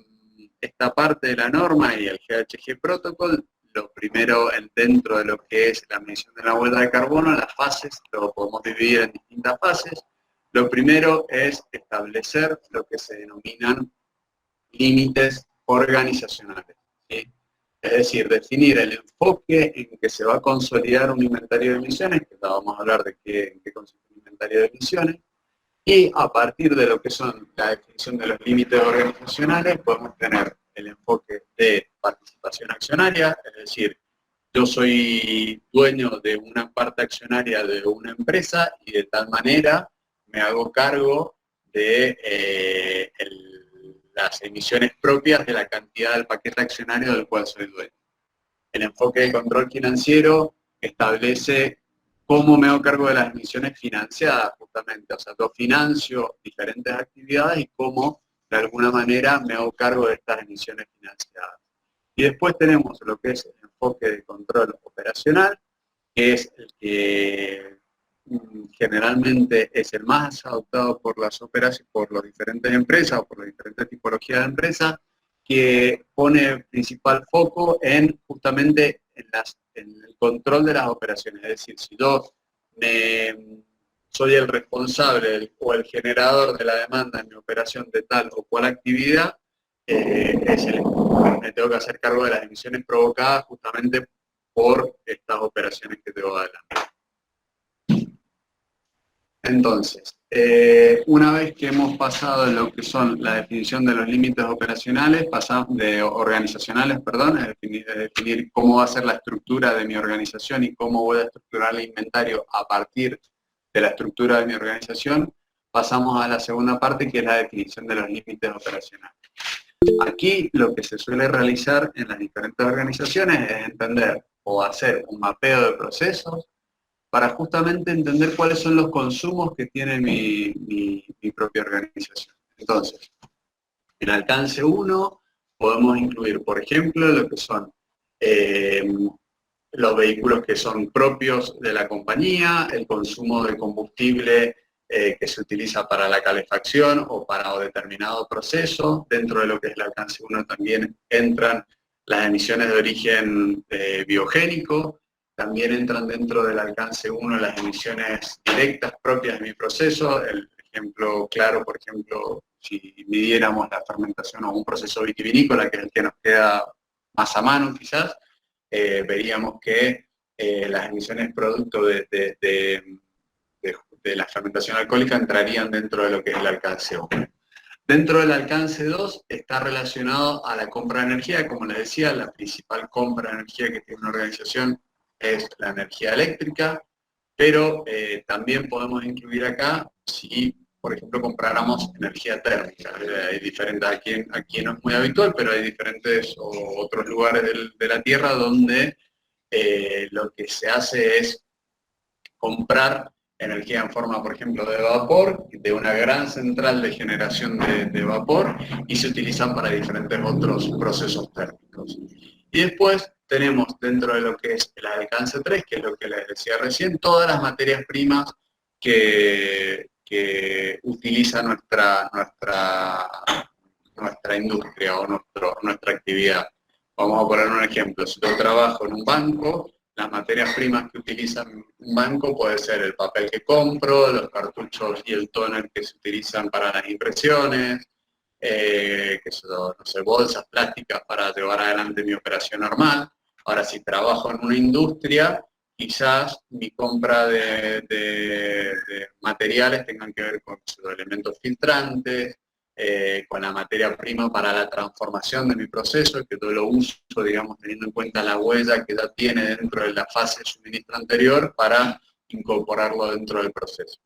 parte de la norma y el GHG Protocol, lo primero dentro de lo que es la medición de la huella de carbono, las fases, lo podemos dividir en distintas fases. Lo primero es establecer lo que se denominan límites organizacionales, ¿sí? Es decir, definir el enfoque en que se va a consolidar un inventario de emisiones, que vamos a hablar de en qué consiste un inventario de emisiones, y a partir de lo que son la definición de los límites organizacionales, podemos tener el enfoque de participación accionaria, es decir, yo soy dueño de una parte accionaria de una empresa y de tal manera me hago cargo de las emisiones propias de la cantidad del paquete accionario del cual soy dueño. El enfoque de control financiero establece cómo me hago cargo de las emisiones financiadas, justamente. O sea, yo financio diferentes actividades y cómo, de alguna manera, me hago cargo de estas emisiones financiadas. Y después tenemos lo que es el enfoque de control operacional, que es el que generalmente es el más adoptado por las operaciones, por las diferentes empresas o por las diferentes tipologías de empresas, que pone principal foco en justamente en el control de las operaciones. Es decir, si yo soy el responsable o el generador de la demanda en mi operación de tal o cual actividad, me tengo que hacer cargo de las emisiones provocadas justamente por estas operaciones que tengo adelante. Entonces, una vez que hemos pasado lo que son la definición de los límites operacionales, organizacionales, es definir cómo va a ser la estructura de mi organización y cómo voy a estructurar el inventario a partir de la estructura de mi organización, pasamos a la segunda parte, que es la definición de los límites operacionales. Aquí lo que se suele realizar en las diferentes organizaciones es entender o hacer un mapeo de procesos para justamente entender cuáles son los consumos que tiene mi propia organización. Entonces, en alcance 1 podemos incluir, por ejemplo, lo que son los vehículos que son propios de la compañía, el consumo de combustible que se utiliza para la calefacción o para determinado proceso. Dentro de lo que es el alcance 1 también entran las emisiones de origen biogénico, también entran dentro del alcance 1 las emisiones directas propias de mi proceso. El ejemplo claro, por ejemplo, si midiéramos la fermentación o un proceso vitivinícola, que es el que nos queda más a mano quizás, veríamos que las emisiones producto de la fermentación alcohólica entrarían dentro de lo que es el alcance 1. Dentro del alcance 2 está relacionado a la compra de energía. Como les decía, la principal compra de energía que tiene una organización es la energía eléctrica, pero también podemos incluir acá si, por ejemplo, compráramos energía térmica. Hay diferentes, aquí no es muy habitual, pero hay diferentes otros lugares de la Tierra donde lo que se hace es comprar energía en forma, por ejemplo, de vapor, de una gran central de generación de vapor, y se utilizan para diferentes otros procesos térmicos. Y después tenemos dentro de lo que es el alcance 3, que es lo que les decía recién, todas las materias primas que utiliza nuestra industria o nuestra actividad. Vamos a poner un ejemplo. Si yo trabajo en un banco, las materias primas que utiliza un banco puede ser el papel que compro, los cartuchos y el tóner que se utilizan para las impresiones, que son, no sé, bolsas plásticas para llevar adelante mi operación normal. Ahora, si trabajo en una industria, quizás mi compra de materiales tengan que ver con elementos filtrantes, con la materia prima para la transformación de mi proceso, que yo lo uso, digamos, teniendo en cuenta la huella que ya tiene dentro de la fase de suministro anterior para incorporarlo dentro del proceso.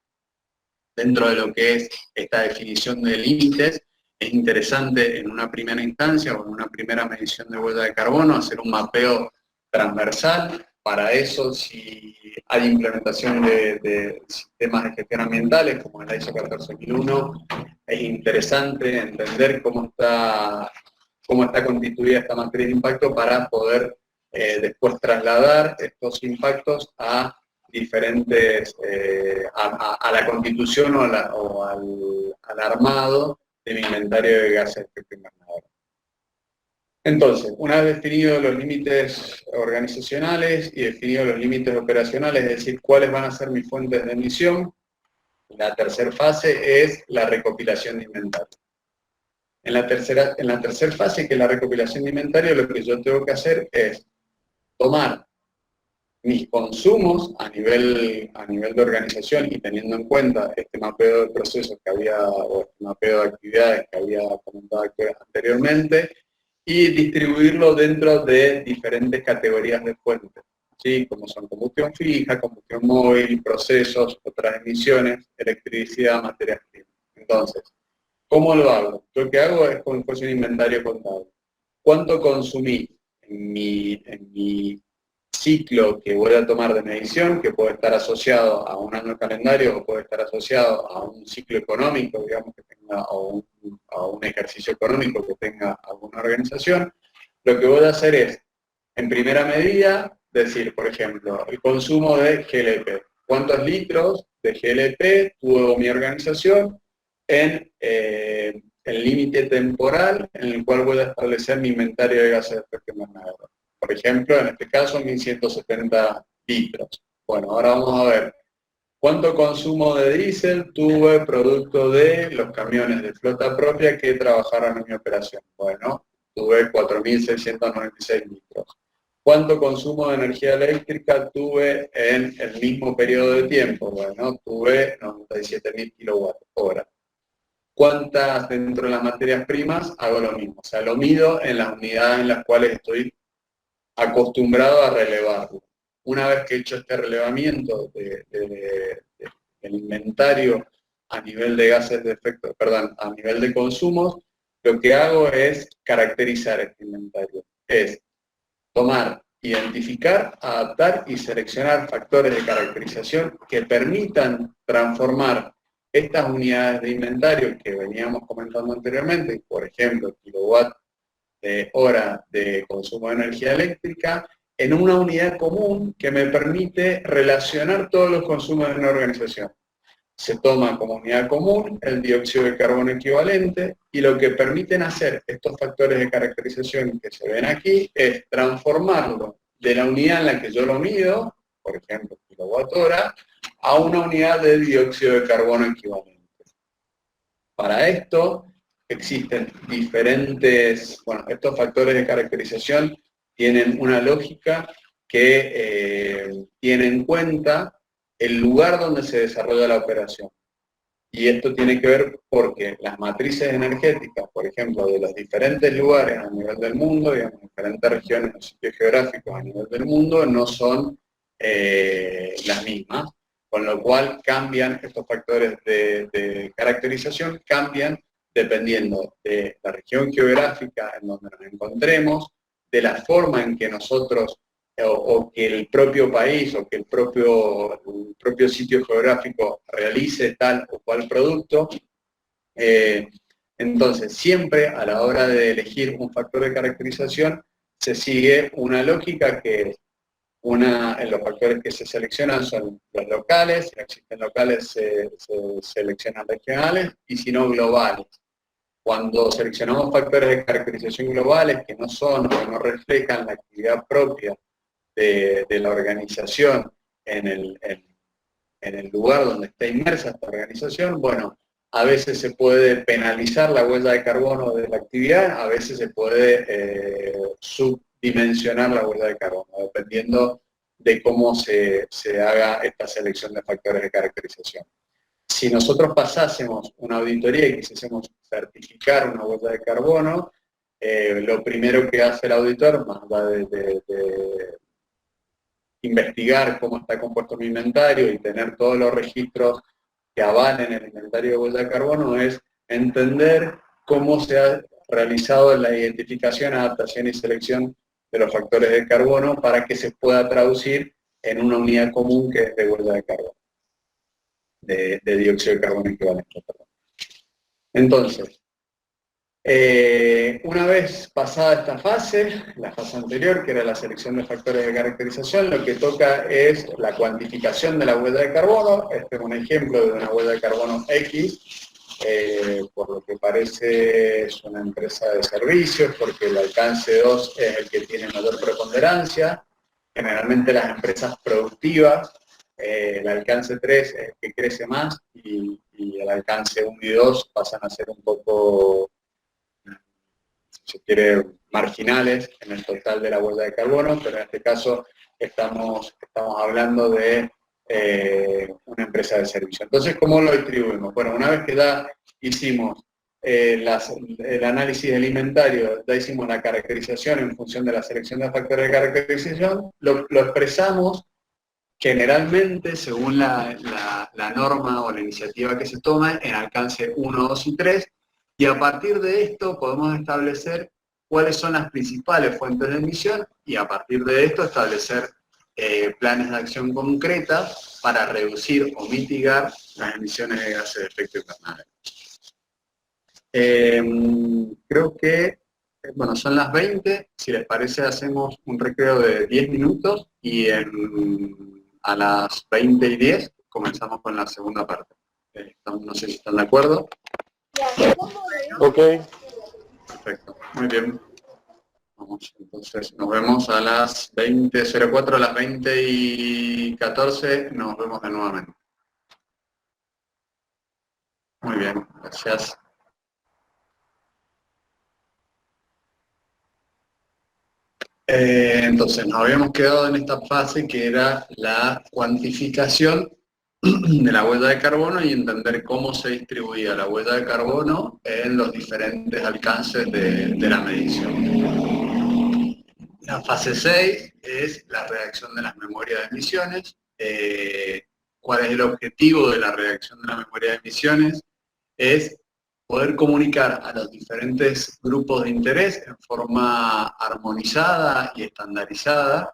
Dentro de lo que es esta definición de límites, es interesante en una primera instancia o en una primera medición de huella de carbono hacer un mapeo transversal. Para eso, si hay implementación de sistemas de gestión ambientales, como el ISO 14001, es interesante entender cómo está constituida esta matriz de impacto para poder después trasladar estos impactos a diferentes, a la constitución o al armado de mi inventario de gases de efecto invernadero. Entonces, una vez definidos los límites organizacionales y definidos los límites operacionales, es decir, cuáles van a ser mis fuentes de emisión, la tercera fase es la recopilación de inventario. En la tercera fase, que es la recopilación de inventario, lo que yo tengo que hacer es tomar mis consumos a nivel de organización y teniendo en cuenta este mapeo de procesos que había, o este mapeo de actividades que había comentado anteriormente, y distribuirlo dentro de diferentes categorías de fuentes, ¿sí? Como son combustión fija, combustión móvil, procesos, otras emisiones, electricidad, materias primas. Entonces, ¿cómo lo hago? Lo que hago es como si fuese un inventario contable. ¿Cuánto consumí en mi ciclo que voy a tomar de medición, que puede estar asociado a un año calendario o puede estar asociado a un ciclo económico, digamos, que tenga, o a un ejercicio económico que tenga alguna organización? Lo que voy a hacer es, en primera medida, decir, por ejemplo, el consumo de GLP. ¿Cuántos litros de GLP tuvo mi organización en el límite temporal en el cual voy a establecer mi inventario de gases de efecto invernadero? Por ejemplo, en este caso, 1170 litros. Bueno, ahora vamos a ver ¿Cuánto consumo de diésel tuve producto de los camiones de flota propia que trabajaron en mi operación? Bueno, tuve 4.696 litros. ¿Cuánto consumo de energía eléctrica tuve en el mismo periodo de tiempo? Bueno, tuve 97.000 kWh. ¿Cuántas dentro de las materias primas? Hago lo mismo. O sea, lo mido en las unidades en las cuales estoy acostumbrado a relevarlo. Una vez que he hecho este relevamiento del inventario a nivel de gases de efecto, perdón, a nivel de consumos, lo que hago es caracterizar este inventario. Es tomar, identificar, adaptar y seleccionar factores de caracterización que permitan transformar estas unidades de inventario que veníamos comentando anteriormente, por ejemplo, kilowatt de hora de consumo de energía eléctrica, en una unidad común que me permite relacionar todos los consumos de una organización. Se toma como unidad común el dióxido de carbono equivalente y lo que permiten hacer estos factores de caracterización que se ven aquí es transformarlo de la unidad en la que yo lo mido, por ejemplo, kilowatt hora, a una unidad de dióxido de carbono equivalente. Para esto existen diferentes, bueno, estos factores de caracterización tienen una lógica que tiene en cuenta el lugar donde se desarrolla la operación. Y esto tiene que ver porque las matrices energéticas, por ejemplo, de los diferentes lugares a nivel del mundo, digamos, diferentes regiones o sitios geográficos a nivel del mundo, no son las mismas, con lo cual cambian estos factores de caracterización, cambian dependiendo de la región geográfica en donde nos encontremos, de la forma en que nosotros o que el propio país o que el propio sitio geográfico realice tal o cual producto. Entonces, siempre a la hora de elegir un factor de caracterización, se sigue una lógica que es los factores que se seleccionan son los locales, si existen locales se seleccionan regionales y si no globales. Cuando seleccionamos factores de caracterización globales que no son o que no reflejan la actividad propia de la organización en el lugar donde está inmersa esta organización, bueno, a veces se puede penalizar la huella de carbono de la actividad, a veces se puede subdimensionar la huella de carbono, dependiendo de cómo se haga esta selección de factores de caracterización. Si nosotros pasásemos una auditoría y quisiésemos certificar una huella de carbono, lo primero que hace el auditor, más allá de investigar cómo está compuesto mi inventario y tener todos los registros que avalen el inventario de huella de carbono, es entender cómo se ha realizado la identificación, adaptación y selección de los factores de carbono para que se pueda traducir en una unidad común que es de huella de carbono, de dióxido de carbono equivalente. Perdón. Entonces, una vez pasada esta fase, la fase anterior, que era la selección de factores de caracterización, lo que toca es la cuantificación de la huella de carbono. Este es un ejemplo de una huella de carbono X, por lo que parece es una empresa de servicios, porque el alcance 2 es el que tiene mayor preponderancia. Generalmente las empresas productivas, el alcance 3 es el que crece más y el alcance 1 y 2 pasan a ser un poco, si se quiere, marginales en el total de la huella de carbono, pero en este caso estamos hablando de una empresa de servicio. Entonces, ¿cómo lo distribuimos? Bueno, una vez que ya hicimos el análisis del inventario, ya hicimos la caracterización en función de la selección de factores de caracterización, lo expresamos generalmente, según la norma o la iniciativa que se toma, en alcance 1, 2 y 3, y a partir de esto podemos establecer cuáles son las principales fuentes de emisión y a partir de esto establecer planes de acción concretas para reducir o mitigar las emisiones de gases de efecto invernadero. Creo que, bueno, son las 20, si les parece hacemos un recreo de 10 minutos y a las 20:10 comenzamos con la segunda parte. No sé si están de acuerdo. Ok. Perfecto, muy bien. Vamos, entonces nos vemos a las 20:04, a las 20:14 nos vemos de nuevamente. Muy bien, gracias. Entonces, nos habíamos quedado en esta fase que era la cuantificación de la huella de carbono y entender cómo se distribuía la huella de carbono en los diferentes alcances de la medición. La fase 6 es la redacción de las memorias de emisiones. ¿Cuál es el objetivo de la redacción de la memoria de emisiones? Es poder comunicar a los diferentes grupos de interés en forma armonizada y estandarizada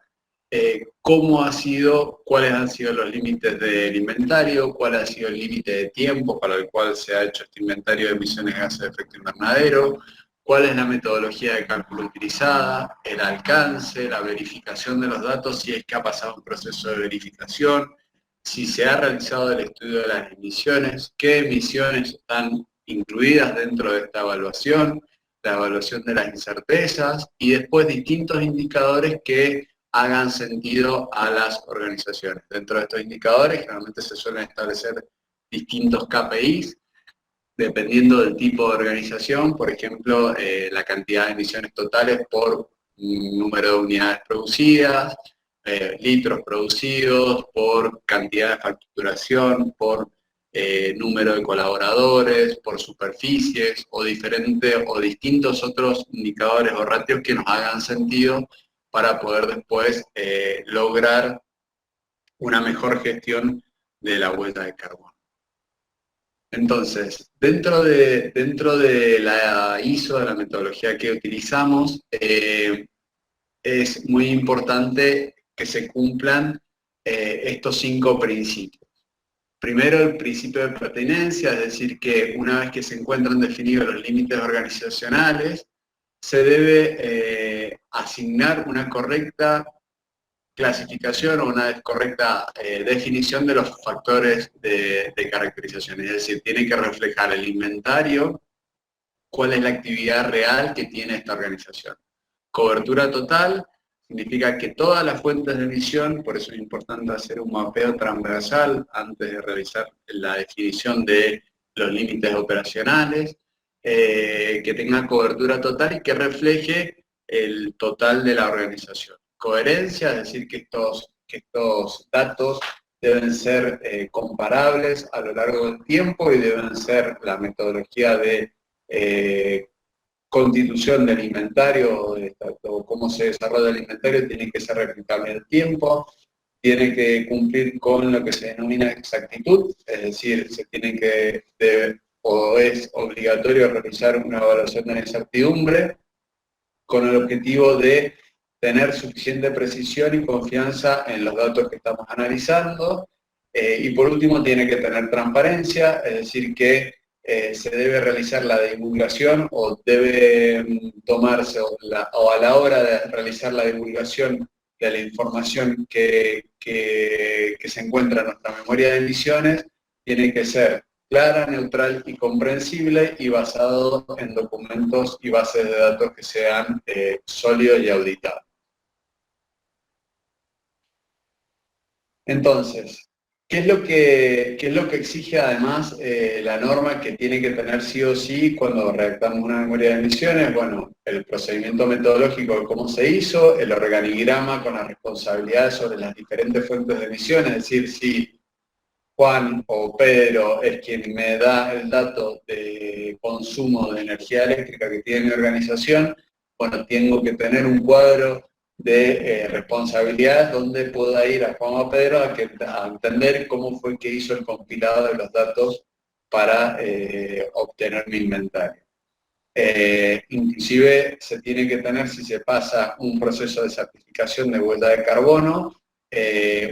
cuáles han sido los límites del inventario, cuál ha sido el límite de tiempo para el cual se ha hecho este inventario de emisiones de gases de efecto invernadero, cuál es la metodología de cálculo utilizada, el alcance, la verificación de los datos, si es que ha pasado un proceso de verificación, si se ha realizado el estudio de las emisiones, qué emisiones están incluidas dentro de esta evaluación, la evaluación de las incertezas y después distintos indicadores que hagan sentido a las organizaciones. Dentro de estos indicadores generalmente se suelen establecer distintos KPIs, dependiendo del tipo de organización, por ejemplo, la cantidad de emisiones totales por número de unidades producidas, litros producidos, por cantidad de facturación, por número de colaboradores, por superficies o distintos otros indicadores o ratios que nos hagan sentido para poder después lograr una mejor gestión de la huella de carbono. Entonces, dentro de la ISO, de la metodología que utilizamos, es muy importante que se cumplan estos 5 principios. Primero, el principio de pertinencia, es decir, que una vez que se encuentran definidos los límites organizacionales, se debe asignar una correcta clasificación o una correcta definición de los factores de caracterización. Es decir, tiene que reflejar el inventario, cuál es la actividad real que tiene esta organización. Cobertura total significa que todas las fuentes de emisión, por eso es importante hacer un mapeo transversal antes de realizar la definición de los límites operacionales, que tenga cobertura total y que refleje el total de la organización. Coherencia, es decir, que estos datos deben ser comparables a lo largo del tiempo y deben ser la metodología de constitución del inventario o cómo se desarrolla el inventario tiene que ser replicable en el tiempo, tiene que cumplir con lo que se denomina exactitud, es decir, es obligatorio realizar una evaluación de la incertidumbre con el objetivo de tener suficiente precisión y confianza en los datos que estamos analizando, y por último tiene que tener transparencia, es decir que se debe realizar la divulgación o debe tomarse, o a la hora de realizar la divulgación de la información que se encuentra en nuestra memoria de emisiones, tiene que ser clara, neutral y comprensible y basado en documentos y bases de datos que sean sólidos y auditables. Entonces, ¿qué es lo que exige además la norma que tiene que tener sí o sí cuando redactamos una memoria de emisiones? Bueno, el procedimiento metodológico de cómo se hizo, el organigrama con las responsabilidades sobre las diferentes fuentes de emisión, es decir, si Juan o Pedro es quien me da el dato de consumo de energía eléctrica que tiene mi organización, bueno, tengo que tener un cuadro de responsabilidades donde pueda ir a Juan o Pedro a entender cómo fue que hizo el compilado de los datos para obtener mi inventario. Inclusive se tiene que tener, si se pasa un proceso de certificación de huella de carbono,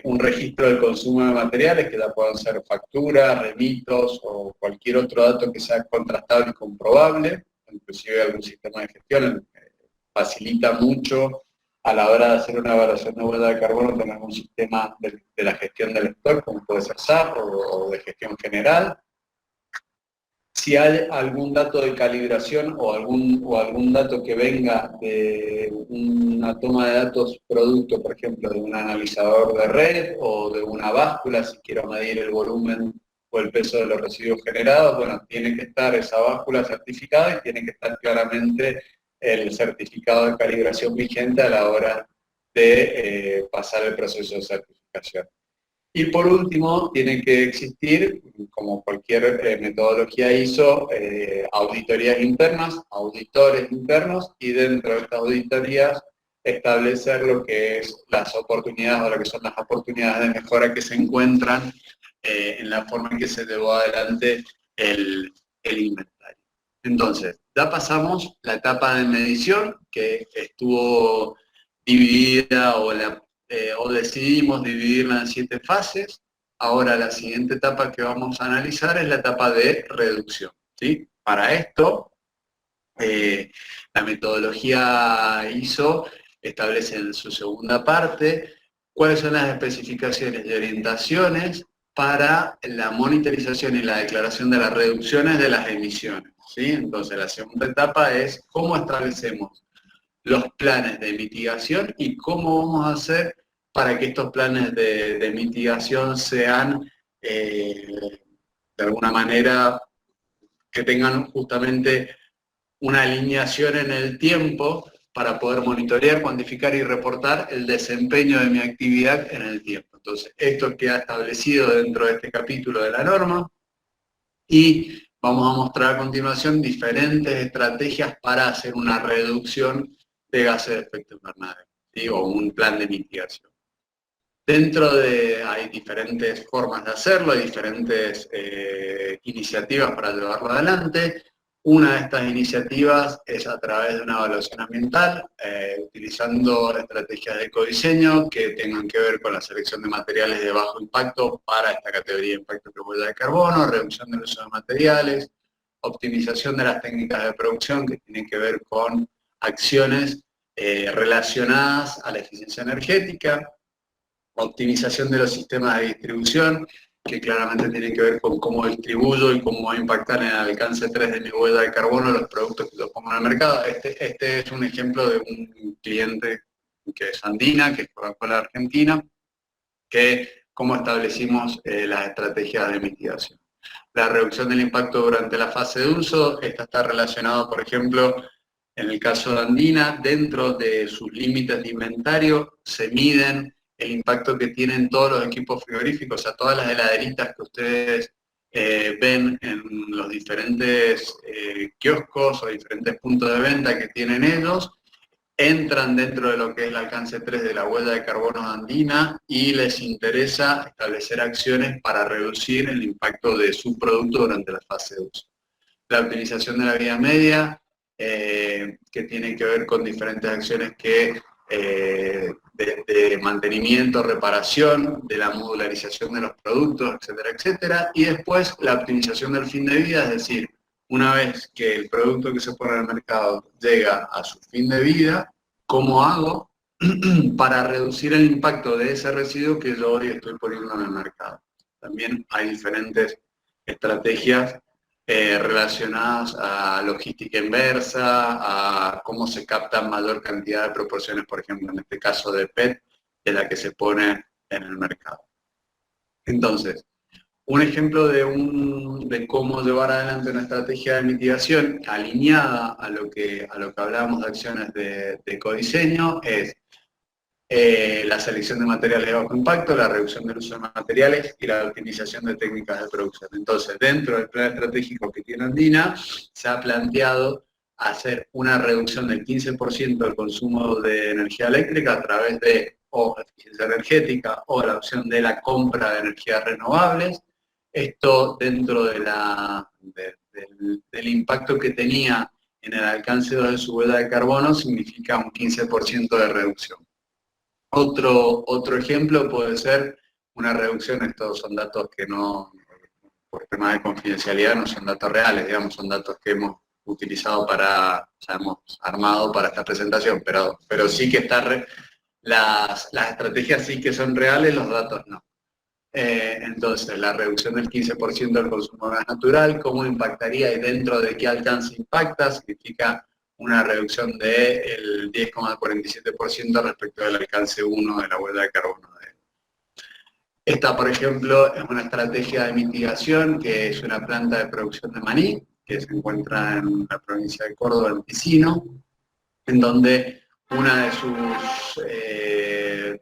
un registro del consumo de materiales, que ya puedan ser facturas, remitos o cualquier otro dato que sea contrastable y comprobable, inclusive algún sistema de gestión facilita mucho a la hora de hacer una evaluación de huella de carbono tener un sistema de la gestión del stock, como puede ser SAP o de gestión general. Si hay algún dato de calibración o algún dato que venga de una toma de datos producto, por ejemplo, de un analizador de red o de una báscula, si quiero medir el volumen o el peso de los residuos generados, bueno, tiene que estar esa báscula certificada y tiene que estar claramente el certificado de calibración vigente a la hora de pasar el proceso de certificación. Y por último, tiene que existir, como cualquier metodología ISO, auditorías internas, auditores internos, y dentro de estas auditorías establecer lo que es las oportunidades o lo que son las oportunidades de mejora que se encuentran en la forma en que se llevó adelante el inventario. Entonces, ya pasamos la etapa de medición, que estuvo dividida o decidimos dividirla en 7 fases. Ahora la siguiente etapa que vamos a analizar es la etapa de reducción, ¿sí? Para esto, la metodología ISO establece en su segunda parte cuáles son las especificaciones y orientaciones para la monitorización y la declaración de las reducciones de las emisiones, ¿sí? Entonces la segunda etapa es cómo establecemos los planes de mitigación y cómo vamos a hacer para que estos planes de mitigación sean, de alguna manera, que tengan justamente una alineación en el tiempo para poder monitorear, cuantificar y reportar el desempeño de mi actividad en el tiempo. Entonces, esto queda establecido dentro de este capítulo de la norma y vamos a mostrar a continuación diferentes estrategias para hacer una reducción de gases de efecto invernadero, ¿sí? O un plan de mitigación. Hay diferentes formas de hacerlo, hay diferentes iniciativas para llevarlo adelante. Una de estas iniciativas es a través de una evaluación ambiental, utilizando estrategias de ecodiseño que tengan que ver con la selección de materiales de bajo impacto para esta categoría de impacto de huella de carbono, reducción del uso de materiales, optimización de las técnicas de producción que tienen que ver con acciones relacionadas a la eficiencia energética, optimización de los sistemas de distribución, que claramente tienen que ver con cómo distribuyo y cómo va a impactar en el alcance 3 de mi huella de carbono los productos que yo pongo en el mercado. Este es un ejemplo de un cliente que es Andina, que es Coca-Cola Argentina, que cómo establecimos las estrategias de mitigación. La reducción del impacto durante la fase de uso, esta está relacionada, por ejemplo, en el caso de Andina, dentro de sus límites de inventario se miden el impacto que tienen todos los equipos frigoríficos, o sea, todas las heladeritas que ustedes ven en los diferentes kioscos o diferentes puntos de venta que tienen ellos, entran dentro de lo que es el alcance 3 de la huella de carbono andina y les interesa establecer acciones para reducir el impacto de su producto durante la fase de uso. La utilización de la vía media, que tiene que ver con diferentes acciones que de mantenimiento, reparación, de la modularización de los productos, etcétera, etcétera. Y después la optimización del fin de vida, es decir, una vez que el producto que se pone en el mercado llega a su fin de vida, ¿cómo hago para reducir el impacto de ese residuo que yo hoy estoy poniendo en el mercado? También hay diferentes estrategias relacionadas a logística inversa, a cómo se captan mayor cantidad de proporciones, por ejemplo, en este caso de PET, de la que se pone en el mercado. Entonces, un ejemplo de cómo llevar adelante una estrategia de mitigación alineada a lo que hablábamos de acciones de ecodiseño es la selección de materiales de bajo impacto, la reducción del uso de materiales y la optimización de técnicas de producción. Entonces, dentro del plan estratégico que tiene Andina, se ha planteado hacer una reducción del 15% del consumo de energía eléctrica a través de o eficiencia energética o la opción de la compra de energías renovables. Esto dentro de del impacto que tenía en el alcance de su huella de carbono significa un 15% de reducción. Otro ejemplo puede ser una reducción, estos son datos que no, por temas de confidencialidad, no son datos reales, digamos, son datos que hemos utilizado hemos armado para esta presentación, pero sí que las estrategias sí que son reales, los datos no. Entonces, la reducción del 15% del consumo de gas natural, ¿cómo impactaría y dentro de qué alcance impacta? Significa una reducción del 10,47% respecto del alcance 1 de la huella de carbono Esta, por ejemplo, es una estrategia de mitigación, que es una planta de producción de maní, que se encuentra en la provincia de Córdoba, en Ticino, en donde una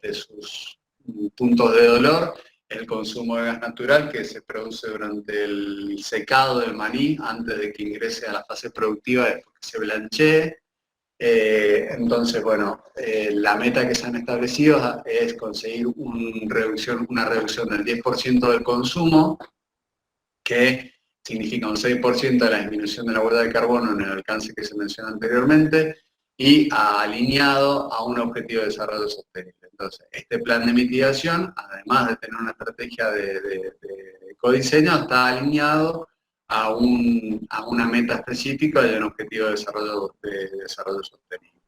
de sus puntos de dolor es el consumo de gas natural que se produce durante el secado del maní antes de que ingrese a la fase productiva después que se blanchee. Entonces, bueno, la meta que se han establecido es conseguir una reducción del 10% del consumo, que significa un 6% de la disminución de la huella de carbono en el alcance que se mencionó anteriormente, y alineado a un objetivo de desarrollo sostenible. Entonces, este plan de mitigación, además de tener una estrategia de ecodiseño, está alineado a una meta específica y a un objetivo de desarrollo sostenible.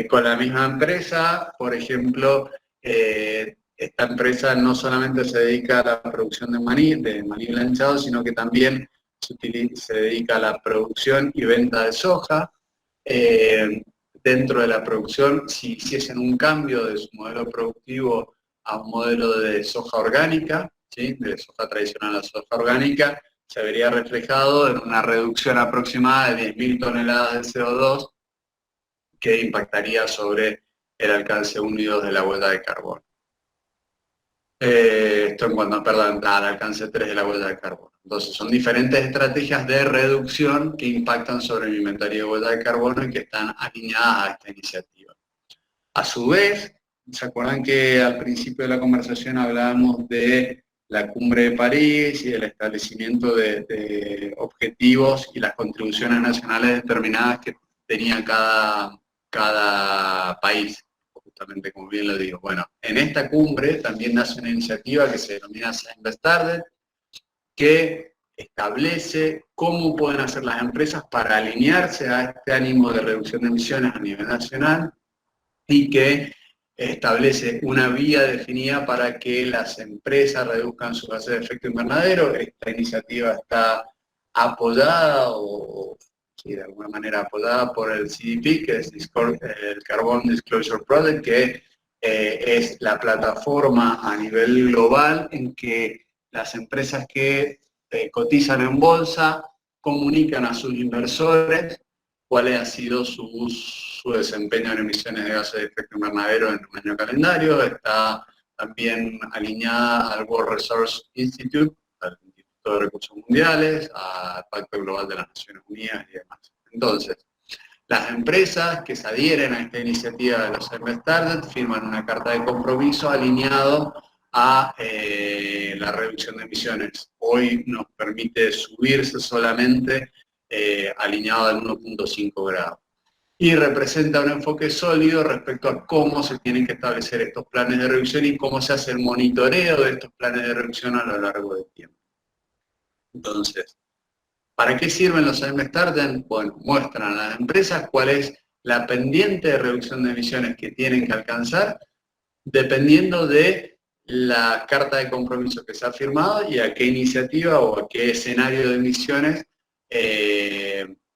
Con la misma empresa, por ejemplo, esta empresa no solamente se dedica a la producción de maní blanchado, sino que también se dedica a la producción y venta de soja. Dentro de la producción, si hiciesen un cambio de su modelo productivo a un modelo de soja orgánica, ¿sí?, de soja tradicional a soja orgánica, se vería reflejado en una reducción aproximada de 10.000 toneladas de CO2 que impactaría sobre el alcance 1 y 2 de la huella de carbono. Esto en cuanto, perdón, al alcance 3 de la huella de carbono. Entonces, son diferentes estrategias de reducción que impactan sobre el inventario de huella de carbono y que están alineadas a esta iniciativa. A su vez, ¿se acuerdan que al principio de la conversación hablábamos de la Cumbre de París y el establecimiento de objetivos y las contribuciones nacionales determinadas que tenía cada país? Justamente, como bien lo digo. Bueno, en esta cumbre también nace una iniciativa que se denomina Science Started, que establece cómo pueden hacer las empresas para alinearse a este ánimo de reducción de emisiones a nivel nacional, y que establece una vía definida para que las empresas reduzcan sus gases de efecto invernadero. Esta iniciativa está apoyada, o sí, de alguna manera apoyada por el CDP, que es el Carbon Disclosure Project, que es la plataforma a nivel global en que las empresas que cotizan en bolsa comunican a sus inversores cuál ha sido su desempeño en emisiones de gases de efecto invernadero en un año calendario. Está también alineada al World Resource Institute, al Instituto de Recursos Mundiales, al Pacto Global de las Naciones Unidas y demás. Entonces, las empresas que se adhieren a esta iniciativa de los Science Started firman una carta de compromiso alineado a la reducción de emisiones. Hoy nos permite subirse solamente alineado al 1.5 grados. Y representa un enfoque sólido respecto a cómo se tienen que establecer estos planes de reducción y cómo se hace el monitoreo de estos planes de reducción a lo largo del tiempo. Entonces, ¿para qué sirven los Science Started? Bueno, muestran a las empresas cuál es la pendiente de reducción de emisiones que tienen que alcanzar, dependiendo de la carta de compromiso que se ha firmado y a qué iniciativa o a qué escenario de emisiones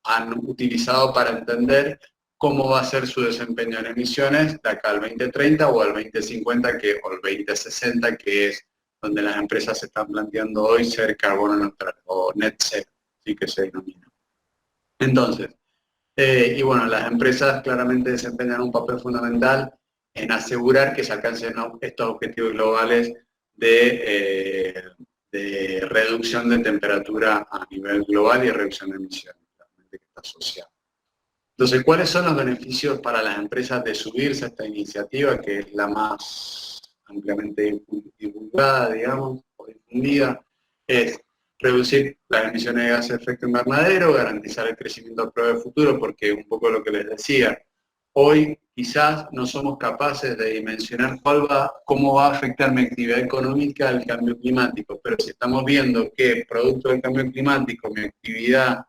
han utilizado para entender cómo va a ser su desempeño en emisiones de acá al 2030 o al 2050 o al 2060, que es donde las empresas se están planteando hoy ser carbono neutral o net zero, así que se denomina. Entonces, y bueno, las empresas claramente desempeñan un papel fundamental en asegurar que se alcancen estos objetivos globales de reducción de temperatura a nivel global y reducción de emisiones, claramente que está asociado. Entonces, ¿cuáles son los beneficios para las empresas de subirse a esta iniciativa, que es la más ampliamente divulgada, digamos, o difundida? Es reducir las emisiones de gases de efecto invernadero, garantizar el crecimiento a prueba de futuro, porque un poco lo que les decía, hoy quizás no somos capaces de dimensionar cómo va a afectar mi actividad económica el cambio climático, pero si estamos viendo que producto del cambio climático mi actividad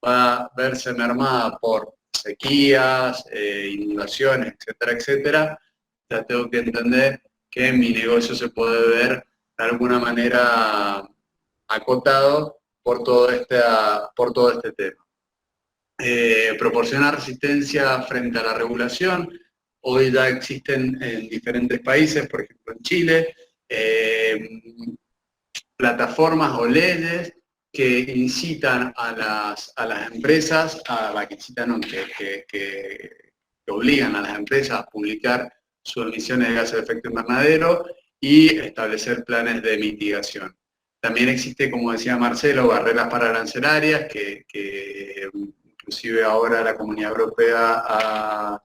va a verse mermada por sequías, inundaciones, etcétera, etcétera, ya tengo que entender que mi negocio se puede ver de alguna manera acotado por todo este tema. Proporcionar resistencia frente a la regulación. Hoy ya existen en diferentes países, por ejemplo en Chile, plataformas o leyes que incitan a las empresas, que obligan a las empresas a publicar sus emisiones de gases de efecto invernadero y establecer planes de mitigación. También existe, como decía Marcelo, barreras pararancelarias que inclusive ahora la Comunidad Europea ha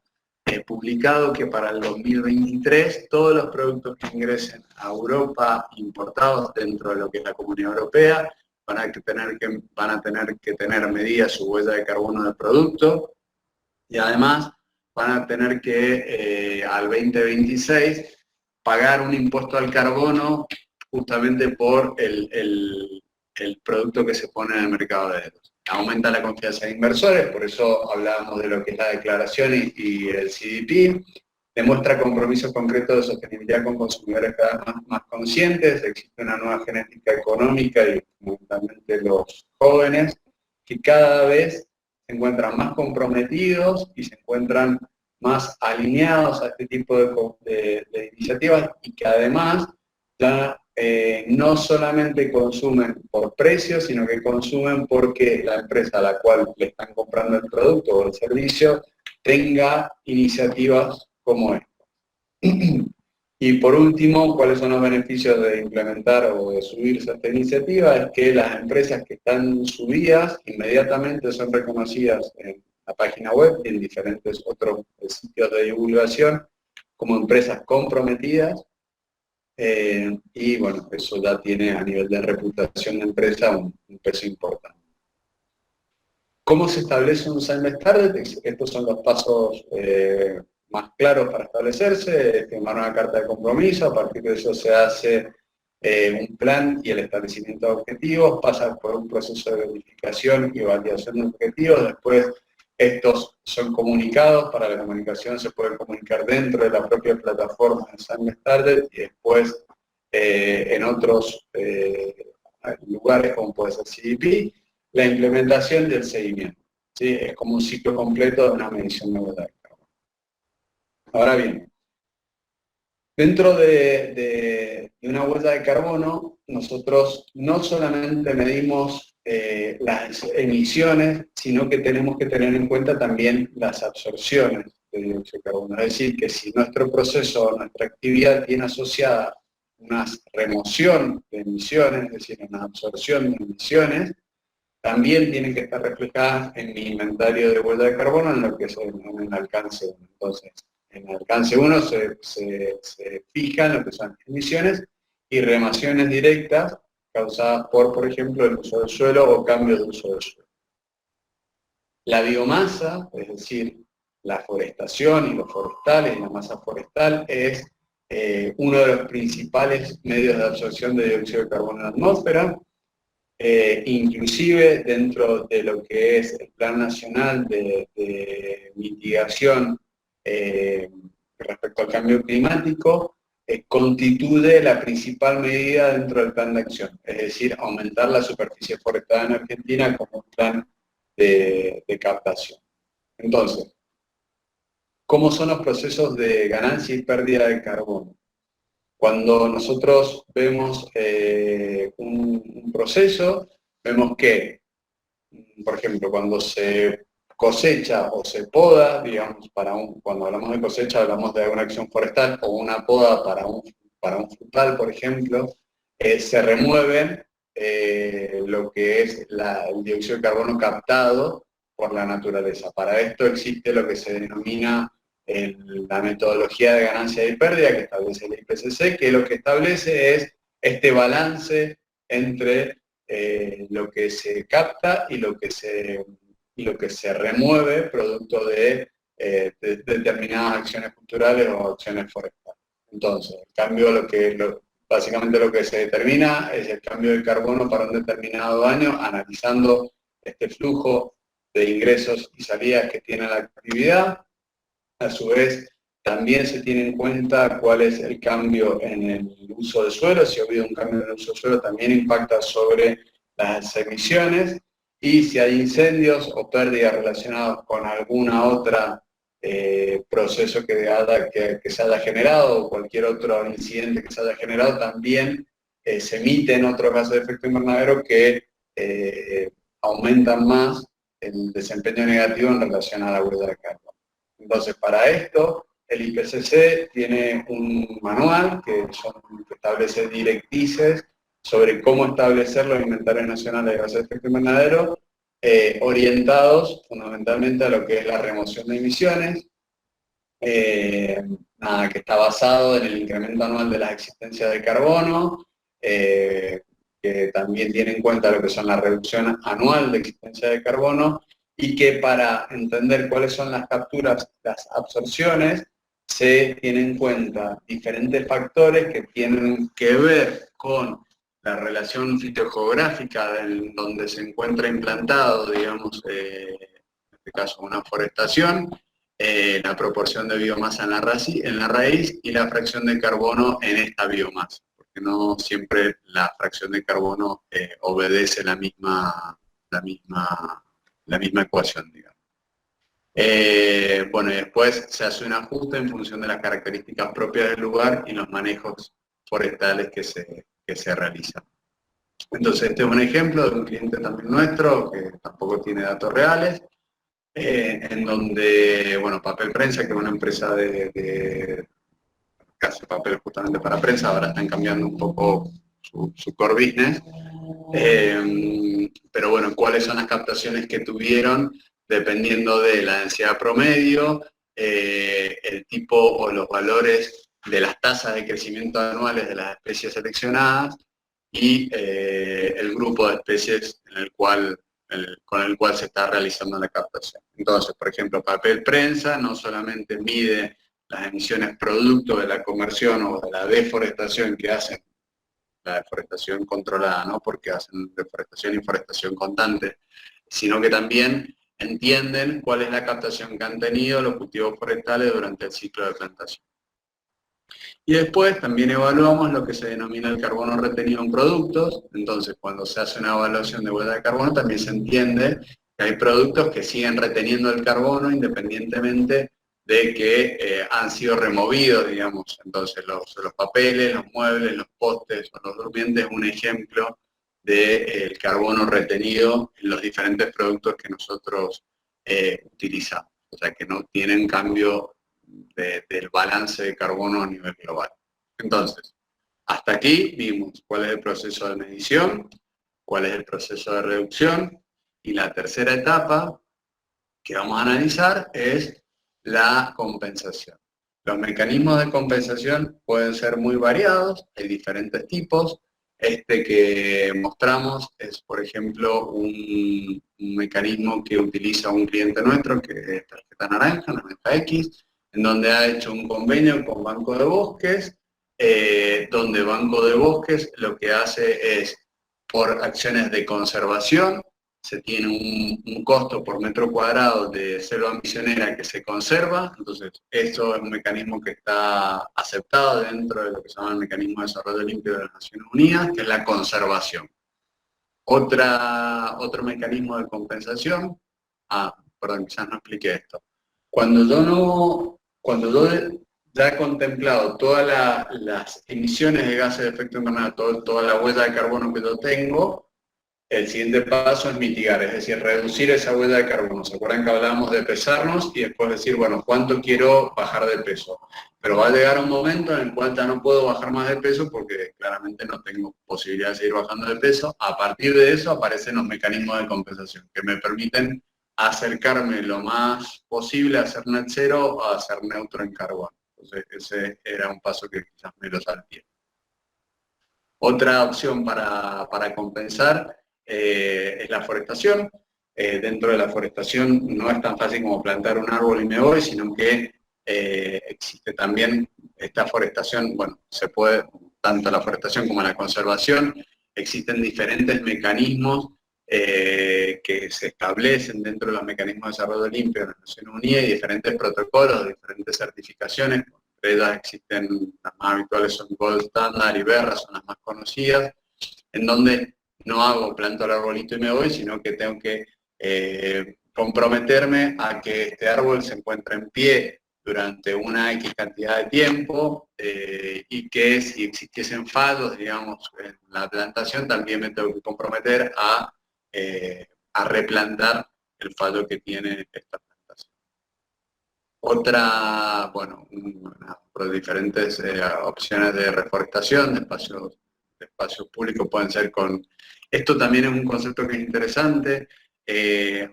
publicado que para el 2023 todos los productos que ingresen a Europa importados dentro de lo que es la Comunidad Europea van a tener que tener medida su huella de carbono del producto y además van a tener que al 2026 pagar un impuesto al carbono justamente por el producto que se pone en el mercado de euros. Aumenta la confianza de inversores, por eso hablábamos de lo que es la declaración y el CDP, demuestra compromisos concretos de sostenibilidad con consumidores cada vez más conscientes, existe una nueva genética económica y fundamentalmente los jóvenes, que cada vez se encuentran más comprometidos y se encuentran más alineados a este tipo de iniciativas y que además ya no solamente consumen por precio, sino que consumen porque la empresa a la cual le están comprando el producto o el servicio tenga iniciativas como esta. Y por último, ¿cuáles son los beneficios de implementar o de subirse a esta iniciativa? Es que las empresas que están subidas inmediatamente son reconocidas en la página web y en diferentes otros sitios de divulgación como empresas comprometidas. Y bueno, eso ya tiene a nivel de reputación de empresa un peso importante. ¿Cómo se establece un Science Target? Estos son los pasos más claros para establecerse, firmar una carta de compromiso, a partir de eso se hace un plan y el establecimiento de objetivos, pasa por un proceso de verificación y validación de objetivos, después estos son comunicados, para la comunicación se puede comunicar dentro de la propia plataforma de Science Target y después en otros lugares como puede ser CDP, la implementación del seguimiento. ¿Sí? Es como un ciclo completo de una medición de huella de carbono. Ahora bien, dentro de una huella de carbono, nosotros no solamente medimos las emisiones, sino que tenemos que tener en cuenta también las absorciones de dióxido de carbono. Es decir, que si nuestro proceso, nuestra actividad tiene asociada una remoción de emisiones, es decir, una absorción de emisiones, también tienen que estar reflejadas en mi inventario de huella de carbono en lo que es en alcance 1. Entonces, en alcance 1 se fijan lo que son emisiones y remociones directas causadas por ejemplo, el uso del suelo o cambio de uso del suelo. La biomasa, es decir, la forestación y los forestales y la masa forestal es uno de los principales medios de absorción de dióxido de carbono en la atmósfera, inclusive dentro de lo que es el Plan Nacional de Mitigación respecto al cambio climático, constituye la principal medida dentro del plan de acción, es decir, aumentar la superficie forestal en Argentina como un plan de captación. Entonces, ¿cómo son los procesos de ganancia y pérdida de carbono? Cuando nosotros vemos un proceso, vemos que, por ejemplo, cuando se cosecha o se poda, digamos, cuando hablamos de cosecha hablamos de una acción forestal o una poda para un frutal, por ejemplo, se remueven lo que es el dióxido de carbono captado por la naturaleza. Para esto existe lo que se denomina la metodología de ganancia y pérdida que establece el IPCC, que lo que establece es este balance entre lo que se capta y lo que se remueve producto de determinadas acciones culturales o acciones forestales. Entonces, el cambio, básicamente lo que se determina es el cambio de carbono para un determinado año, analizando este flujo de ingresos y salidas que tiene la actividad. A su vez, también se tiene en cuenta cuál es el cambio en el uso de suelo. Si ha habido un cambio en el uso de suelo, también impacta sobre las emisiones. Y si hay incendios o pérdidas relacionadas con alguna otra proceso que se haya generado o cualquier otro incidente que se haya generado, también se emiten otros gases de efecto invernadero que aumentan más el desempeño negativo en relación a la huella de carbono. Entonces, para esto, el IPCC tiene un manual que establece directrices sobre cómo establecer los inventarios nacionales de gases de efecto invernadero, orientados fundamentalmente a lo que es la remoción de emisiones, que está basado en el incremento anual de las existencias de carbono, que también tiene en cuenta lo que son la reducción anual de existencia de carbono, y que para entender cuáles son las capturas, las absorciones, se tienen en cuenta diferentes factores que tienen que ver con la relación fitogeográfica donde se encuentra implantado, digamos, en este caso una forestación, la proporción de biomasa en la raíz y la fracción de carbono en esta biomasa, porque no siempre la fracción de carbono obedece la misma ecuación, digamos. Bueno, y después se hace un ajuste en función de las características propias del lugar y los manejos forestales que se realizan. Entonces, este es un ejemplo de un cliente también nuestro, que tampoco tiene datos reales, en donde, bueno, Papel Prensa, que es una empresa que hace papel justamente para prensa, ahora están cambiando un poco su core business, pero bueno, cuáles son las captaciones que tuvieron dependiendo de la densidad promedio, el tipo o los valores de las tasas de crecimiento anuales de las especies seleccionadas y el grupo de especies con el cual se está realizando la captación. Entonces, por ejemplo, Papel Prensa no solamente mide las emisiones producto de la conversión o de la deforestación que hacen, la deforestación controlada, ¿no? Porque hacen deforestación y forestación constante, sino que también entienden cuál es la captación que han tenido los cultivos forestales durante el ciclo de plantación. Y después también evaluamos lo que se denomina el carbono retenido en productos. Entonces, cuando se hace una evaluación de huella de carbono, también se entiende que hay productos que siguen reteniendo el carbono independientemente de que han sido removidos, digamos. Entonces, los papeles, los muebles, los postes o los durmientes es un ejemplo del carbono retenido en los diferentes productos que nosotros utilizamos. O sea, que no tienen cambio del balance de carbono a nivel global. Entonces, hasta aquí vimos cuál es el proceso de medición, cuál es el proceso de reducción, y la tercera etapa que vamos a analizar es la compensación. Los mecanismos de compensación pueden ser muy variados, hay diferentes tipos. Este que mostramos es, por ejemplo, un mecanismo que utiliza un cliente nuestro, que es Tarjeta Naranja, Naranja X, en donde ha hecho un convenio con Banco de Bosques, donde Banco de Bosques lo que hace es, por acciones de conservación, se tiene un costo por metro cuadrado de selva misionera que se conserva. Entonces, esto es un mecanismo que está aceptado dentro de lo que se llama el Mecanismo de Desarrollo Limpio de las Naciones Unidas, que es la conservación. Otro mecanismo de compensación, perdón, quizás no expliqué esto. Cuando yo ya he contemplado todas las emisiones de gases de efecto invernadero, toda la huella de carbono que yo tengo, el siguiente paso es mitigar, es decir, reducir esa huella de carbono. ¿Se acuerdan que hablábamos de pesarnos y después decir, bueno, ¿cuánto quiero bajar de peso? Pero va a llegar un momento en el cual ya no puedo bajar más de peso porque claramente no tengo posibilidad de seguir bajando de peso. A partir de eso aparecen los mecanismos de compensación que me permiten acercarme lo más posible a ser net cero o a ser neutro en carbono. Entonces ese era un paso que quizás me lo salté. Otra opción para compensar es la forestación. Dentro de la forestación no es tan fácil como plantar un árbol y me voy, sino que existe también esta forestación, bueno, se puede, tanto la forestación como la conservación, existen diferentes mecanismos que se establecen dentro de los mecanismos de desarrollo limpio de las Naciones Unidas y diferentes protocolos, diferentes certificaciones. Entre ellas existen, las más habituales son Gold Standard y Verra, son las más conocidas, en donde no planto el arbolito y me voy, sino que tengo que comprometerme a que este árbol se encuentre en pie durante una X cantidad de tiempo y que si existiesen fallos, digamos, en la plantación, también me tengo que comprometer a replantar el fallo que tiene esta plantación. Otra, bueno, diferentes opciones de reforestación de espacios públicos pueden ser con... Esto también es un concepto que es interesante,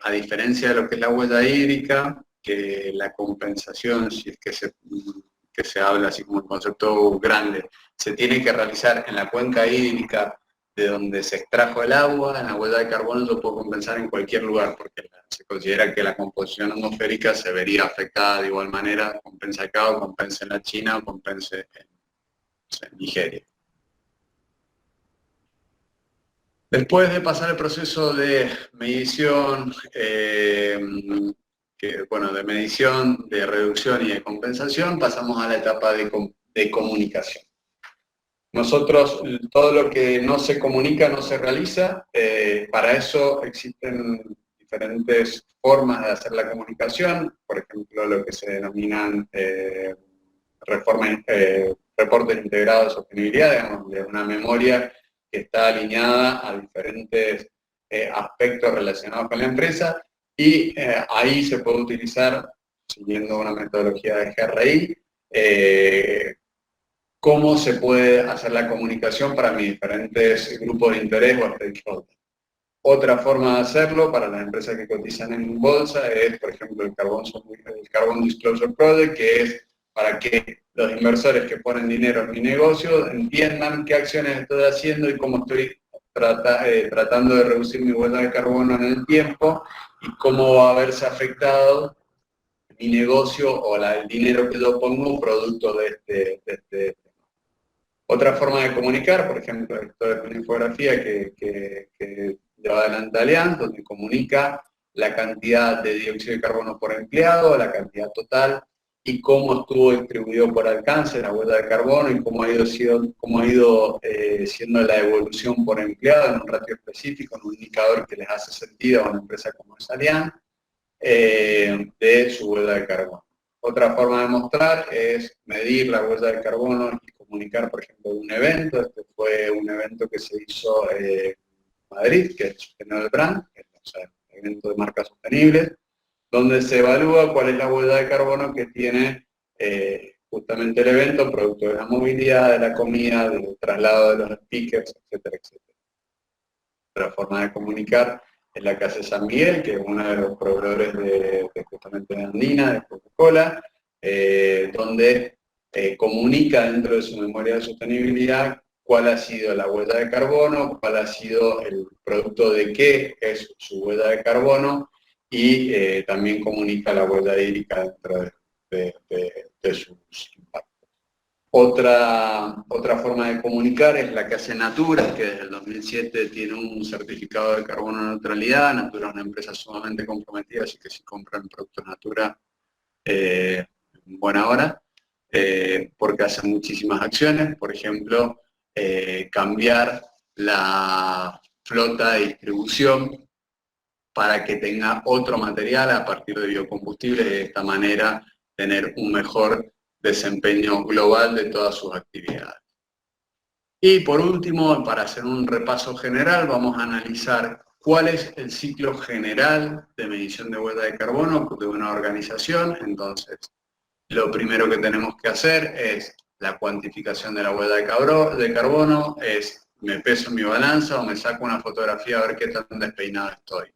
a diferencia de lo que es la huella hídrica, que la compensación, si es que se habla así como un concepto grande, se tiene que realizar en la cuenca hídrica de donde se extrajo el agua. En la huella de carbono yo puedo compensar en cualquier lugar, porque se considera que la composición atmosférica se vería afectada de igual manera, compense acá o compense en la China o compense en Nigeria. Después de pasar el proceso de medición, de medición, de reducción y de compensación, pasamos a la etapa de comunicación. Nosotros, todo lo que no se comunica no se realiza. Para eso existen diferentes formas de hacer la comunicación, por ejemplo, lo que se denominan reportes integrados de sostenibilidad, digamos, de una memoria que está alineada a diferentes aspectos relacionados con la empresa, y ahí se puede utilizar, siguiendo una metodología de GRI, cómo se puede hacer la comunicación para mis diferentes grupos de interés o stakeholders. Otra forma de hacerlo para las empresas que cotizan en bolsa es, por ejemplo, el Carbon Disclosure Project, que es para que los inversores que ponen dinero en mi negocio entiendan qué acciones estoy haciendo y cómo estoy tratando de reducir mi huella de carbono en el tiempo y cómo va a verse afectado mi negocio o el dinero que yo pongo producto de este. Otra forma de comunicar, por ejemplo, esto es una infografía que lleva adelante Allianz, donde comunica la cantidad de dióxido de carbono por empleado, la cantidad total, y cómo estuvo distribuido por alcance la huella de carbono y cómo ha ido siendo la evolución por empleado en un ratio específico, en un indicador que les hace sentido a una empresa como es Allianz, de su huella de carbono. Otra forma de mostrar es medir la huella de carbono y comunicar, por ejemplo, un evento. Este fue un evento que se hizo en Madrid, que es Sustainable Brand, que es el evento de marcas sostenibles, donde se evalúa cuál es la huella de carbono que tiene justamente el evento, producto de la movilidad, de la comida, del traslado de los speakers, etcétera, etcétera. Otra forma de comunicar es la que hace San Miguel, que es uno de los proveedores justamente de Andina, de Coca-Cola, donde comunica dentro de su memoria de sostenibilidad cuál ha sido la huella de carbono, cuál ha sido el producto de qué es su huella de carbono, y también comunica la huella hídrica dentro de sus impactos. Otra forma de comunicar es la que hace Natura, que desde el 2007 tiene un certificado de carbono neutralidad. Natura es una empresa sumamente comprometida, así que si compran productos Natura, en buena hora, porque hace muchísimas acciones. Por ejemplo, cambiar la flota de distribución para que tenga otro material a partir de biocombustibles, y de esta manera tener un mejor desempeño global de todas sus actividades. Y por último, para hacer un repaso general, vamos a analizar cuál es el ciclo general de medición de huella de carbono de una organización. Entonces, lo primero que tenemos que hacer es la cuantificación de la huella de carbono, es me peso en mi balanza o me saco una fotografía a ver qué tan despeinado estoy.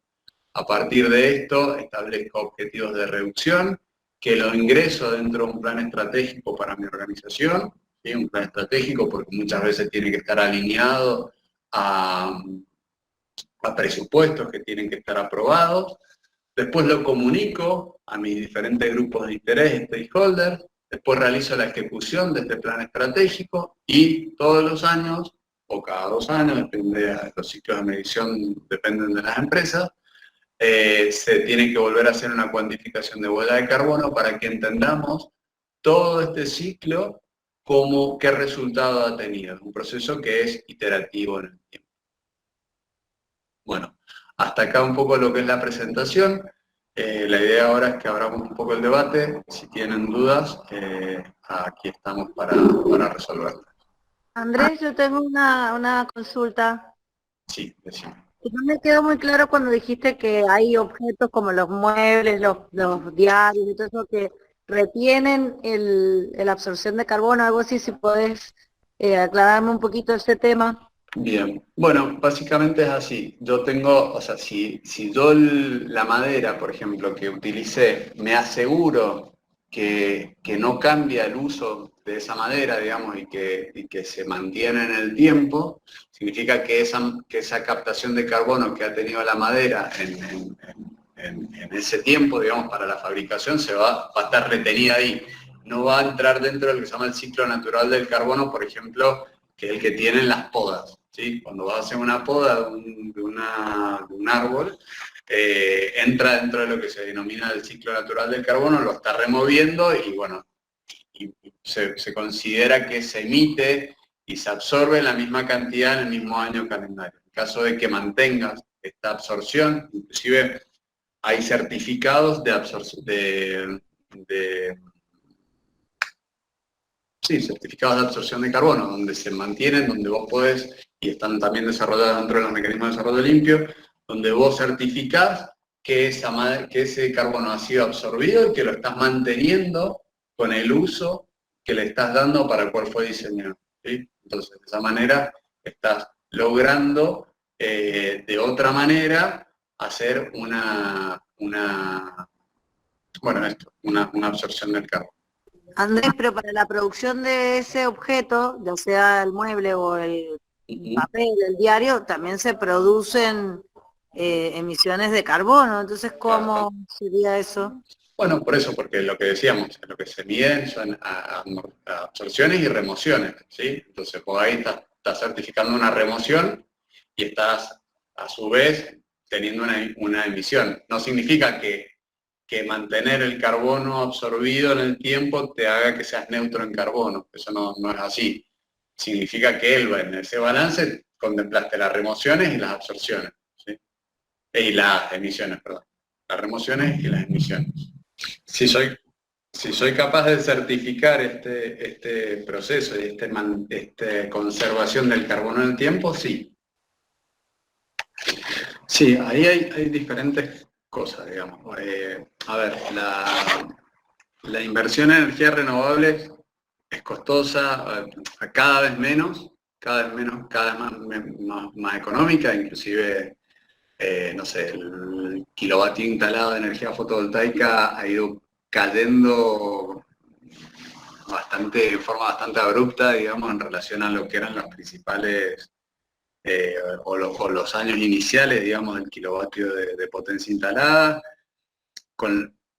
A partir de esto, establezco objetivos de reducción, que lo ingreso dentro de un plan estratégico para mi organización, ¿sí? Un plan estratégico porque muchas veces tiene que estar alineado a presupuestos que tienen que estar aprobados. Después lo comunico a mis diferentes grupos de interés, stakeholders. Después realizo la ejecución de este plan estratégico y todos los años, o cada 2 años, depende de los ciclos de medición, dependen de las empresas, se tiene que volver a hacer una cuantificación de huella de carbono para que entendamos todo este ciclo como qué resultado ha tenido. Es un proceso que es iterativo en el tiempo. Bueno, hasta acá un poco lo que es la presentación. La idea ahora es que abramos un poco el debate. Si tienen dudas, aquí estamos para resolverlas. Andrés, yo tengo una consulta. Sí, decime. Que no me quedó muy claro cuando dijiste que hay objetos como los muebles, los diarios y todo eso que retienen la absorción de carbono, algo así, si podés aclararme un poquito ese tema. Bien, bueno, básicamente es así. Yo tengo, o sea, si yo la madera, por ejemplo, que utilicé, me aseguro que no cambia el uso de esa madera, digamos, y que se mantiene en el tiempo, significa que esa captación de carbono que ha tenido la madera en ese tiempo, digamos, para la fabricación, va a estar retenida ahí. No va a entrar dentro de lo que se llama el ciclo natural del carbono, por ejemplo, que es el que tienen las podas. ¿Sí? Cuando vas a hacer una poda de un árbol, entra dentro de lo que se denomina el ciclo natural del carbono, lo está removiendo y bueno, y se considera que se emite y se absorbe la misma cantidad en el mismo año calendario. En caso de que mantengas esta absorción, inclusive hay certificados de absorción, sí, certificados de absorción de carbono, donde se mantienen, donde vos podés, y están también desarrollados dentro de los mecanismos de desarrollo limpio, donde vos certificás que ese carbono ha sido absorbido y que lo estás manteniendo con el uso que le estás dando para el cual fue diseñado. ¿Sí? Entonces, de esa manera estás logrando de otra manera hacer una absorción del carbono. Andrés, pero para la producción de ese objeto, ya sea el mueble o el papel, el diario, también se producen emisiones de carbono. Entonces, ¿cómo sería eso? Bueno, por eso, porque lo que decíamos, lo que se miden son absorciones y remociones, ¿sí? Entonces, vos ahí estás certificando una remoción y estás, a su vez, teniendo una emisión. No significa que mantener el carbono absorbido en el tiempo te haga que seas neutro en carbono. Eso no es así. Significa que en ese balance contemplaste las remociones y las absorciones, ¿sí? Y las emisiones, perdón. Las remociones y las emisiones. Si soy capaz de certificar este proceso y esta conservación del carbono en el tiempo, sí. Sí, ahí hay diferentes cosas, digamos. A ver, la inversión en energías renovables es costosa, cada vez menos, cada vez más económica, inclusive, no sé, el kilovatio instalado de energía fotovoltaica ha ido cayendo de forma bastante abrupta, digamos, en relación a lo que eran los principales o los años iniciales, digamos, del kilovatio de potencia instalada.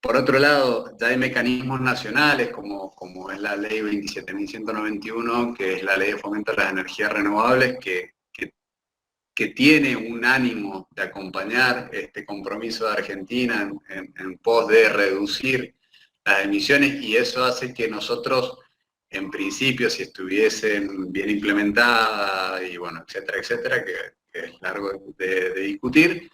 Por otro lado, ya hay mecanismos nacionales, como es la ley 27.191, que es la ley de fomento de las energías renovables, que tiene un ánimo de acompañar este compromiso de Argentina en pos de reducir las emisiones, y eso hace que nosotros, en principio, si estuviesen bien implementadas, y bueno, etcétera, que es largo de discutir,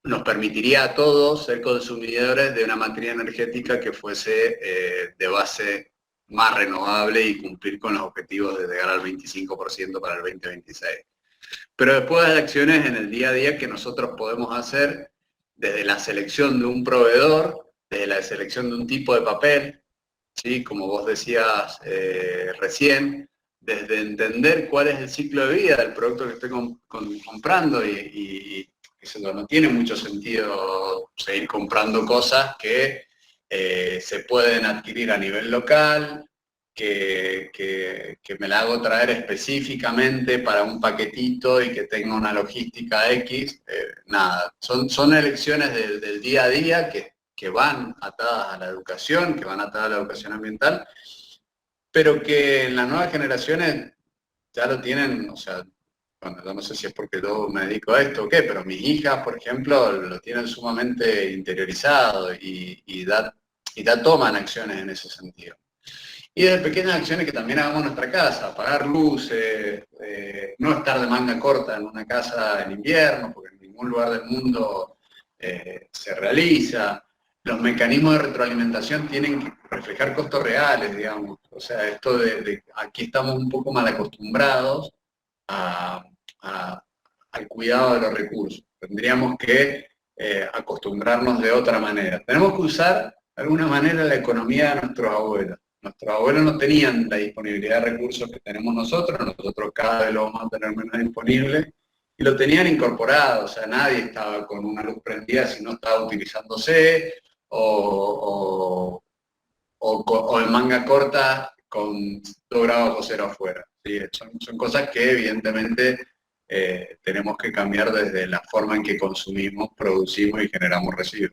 nos permitiría a todos ser consumidores de una materia energética que fuese de base más renovable y cumplir con los objetivos de llegar al 25% para el 2026. Pero después hay acciones en el día a día que nosotros podemos hacer desde la selección de un proveedor, desde la selección de un tipo de papel, ¿sí? Como vos decías recién, desde entender cuál es el ciclo de vida del producto que estoy comprando y eso no tiene mucho sentido seguir comprando cosas que se pueden adquirir a nivel local, que me la hago traer específicamente para un paquetito y que tenga una logística X. Nada, son elecciones del día a día que van atadas a la educación, que van atadas a la educación ambiental, pero que en las nuevas generaciones ya lo tienen, o sea, bueno, yo no sé si es porque yo me dedico a esto o qué, pero mis hijas, por ejemplo, lo tienen sumamente interiorizado y ya toman acciones en ese sentido. Y de pequeñas acciones que también hagamos en nuestra casa, apagar luces, no estar de manga corta en una casa en invierno, porque en ningún lugar del mundo se realiza. Los mecanismos de retroalimentación tienen que reflejar costos reales, digamos. O sea, esto aquí estamos un poco mal acostumbrados al cuidado de los recursos. Tendríamos que acostumbrarnos de otra manera. Tenemos que usar de alguna manera la economía de nuestros abuelos. Nuestros abuelos no tenían la disponibilidad de recursos que tenemos nosotros cada vez lo vamos a tener menos disponible, y lo tenían incorporado, o sea, nadie estaba con una luz prendida si no estaba utilizándose, o en manga corta con 2 grados bajo cero afuera. ¿Sí? Son cosas que evidentemente tenemos que cambiar desde la forma en que consumimos, producimos y generamos residuos.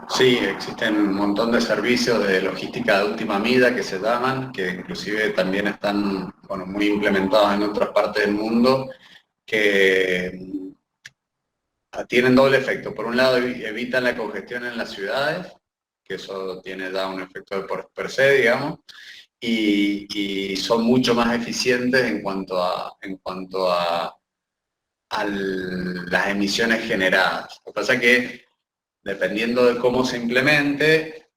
Sí, existen un montón de servicios de logística de última milla que se llaman, que inclusive también están muy implementados en otras partes del mundo, que tienen doble efecto. Por un lado, evitan la congestión en las ciudades, que eso tiene ya un efecto de per se, digamos, y son mucho más eficientes en cuanto a las emisiones generadas. Lo que pasa es que, dependiendo de cómo se implemente,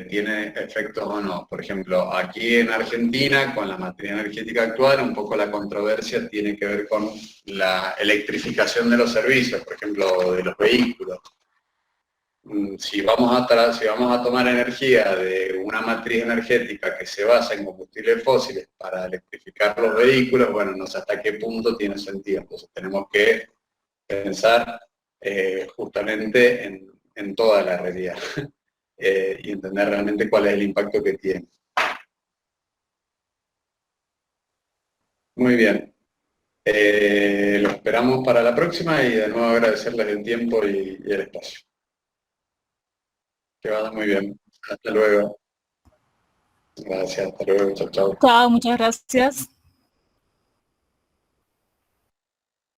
tiene efectos o no. Por ejemplo, aquí en Argentina, con la matriz energética actual, un poco la controversia tiene que ver con la electrificación de los servicios, por ejemplo, de los vehículos. Si vamos a tomar energía de una matriz energética que se basa en combustibles fósiles para electrificar los vehículos, bueno, no sé hasta qué punto tiene sentido. Entonces tenemos que pensar justamente en toda la realidad y entender realmente cuál es el impacto que tiene. Muy bien. Lo esperamos para la próxima y de nuevo agradecerles el tiempo y el espacio. Que vaya muy bien. Hasta luego. Gracias, hasta luego. Chao, chao. Chao, muchas gracias.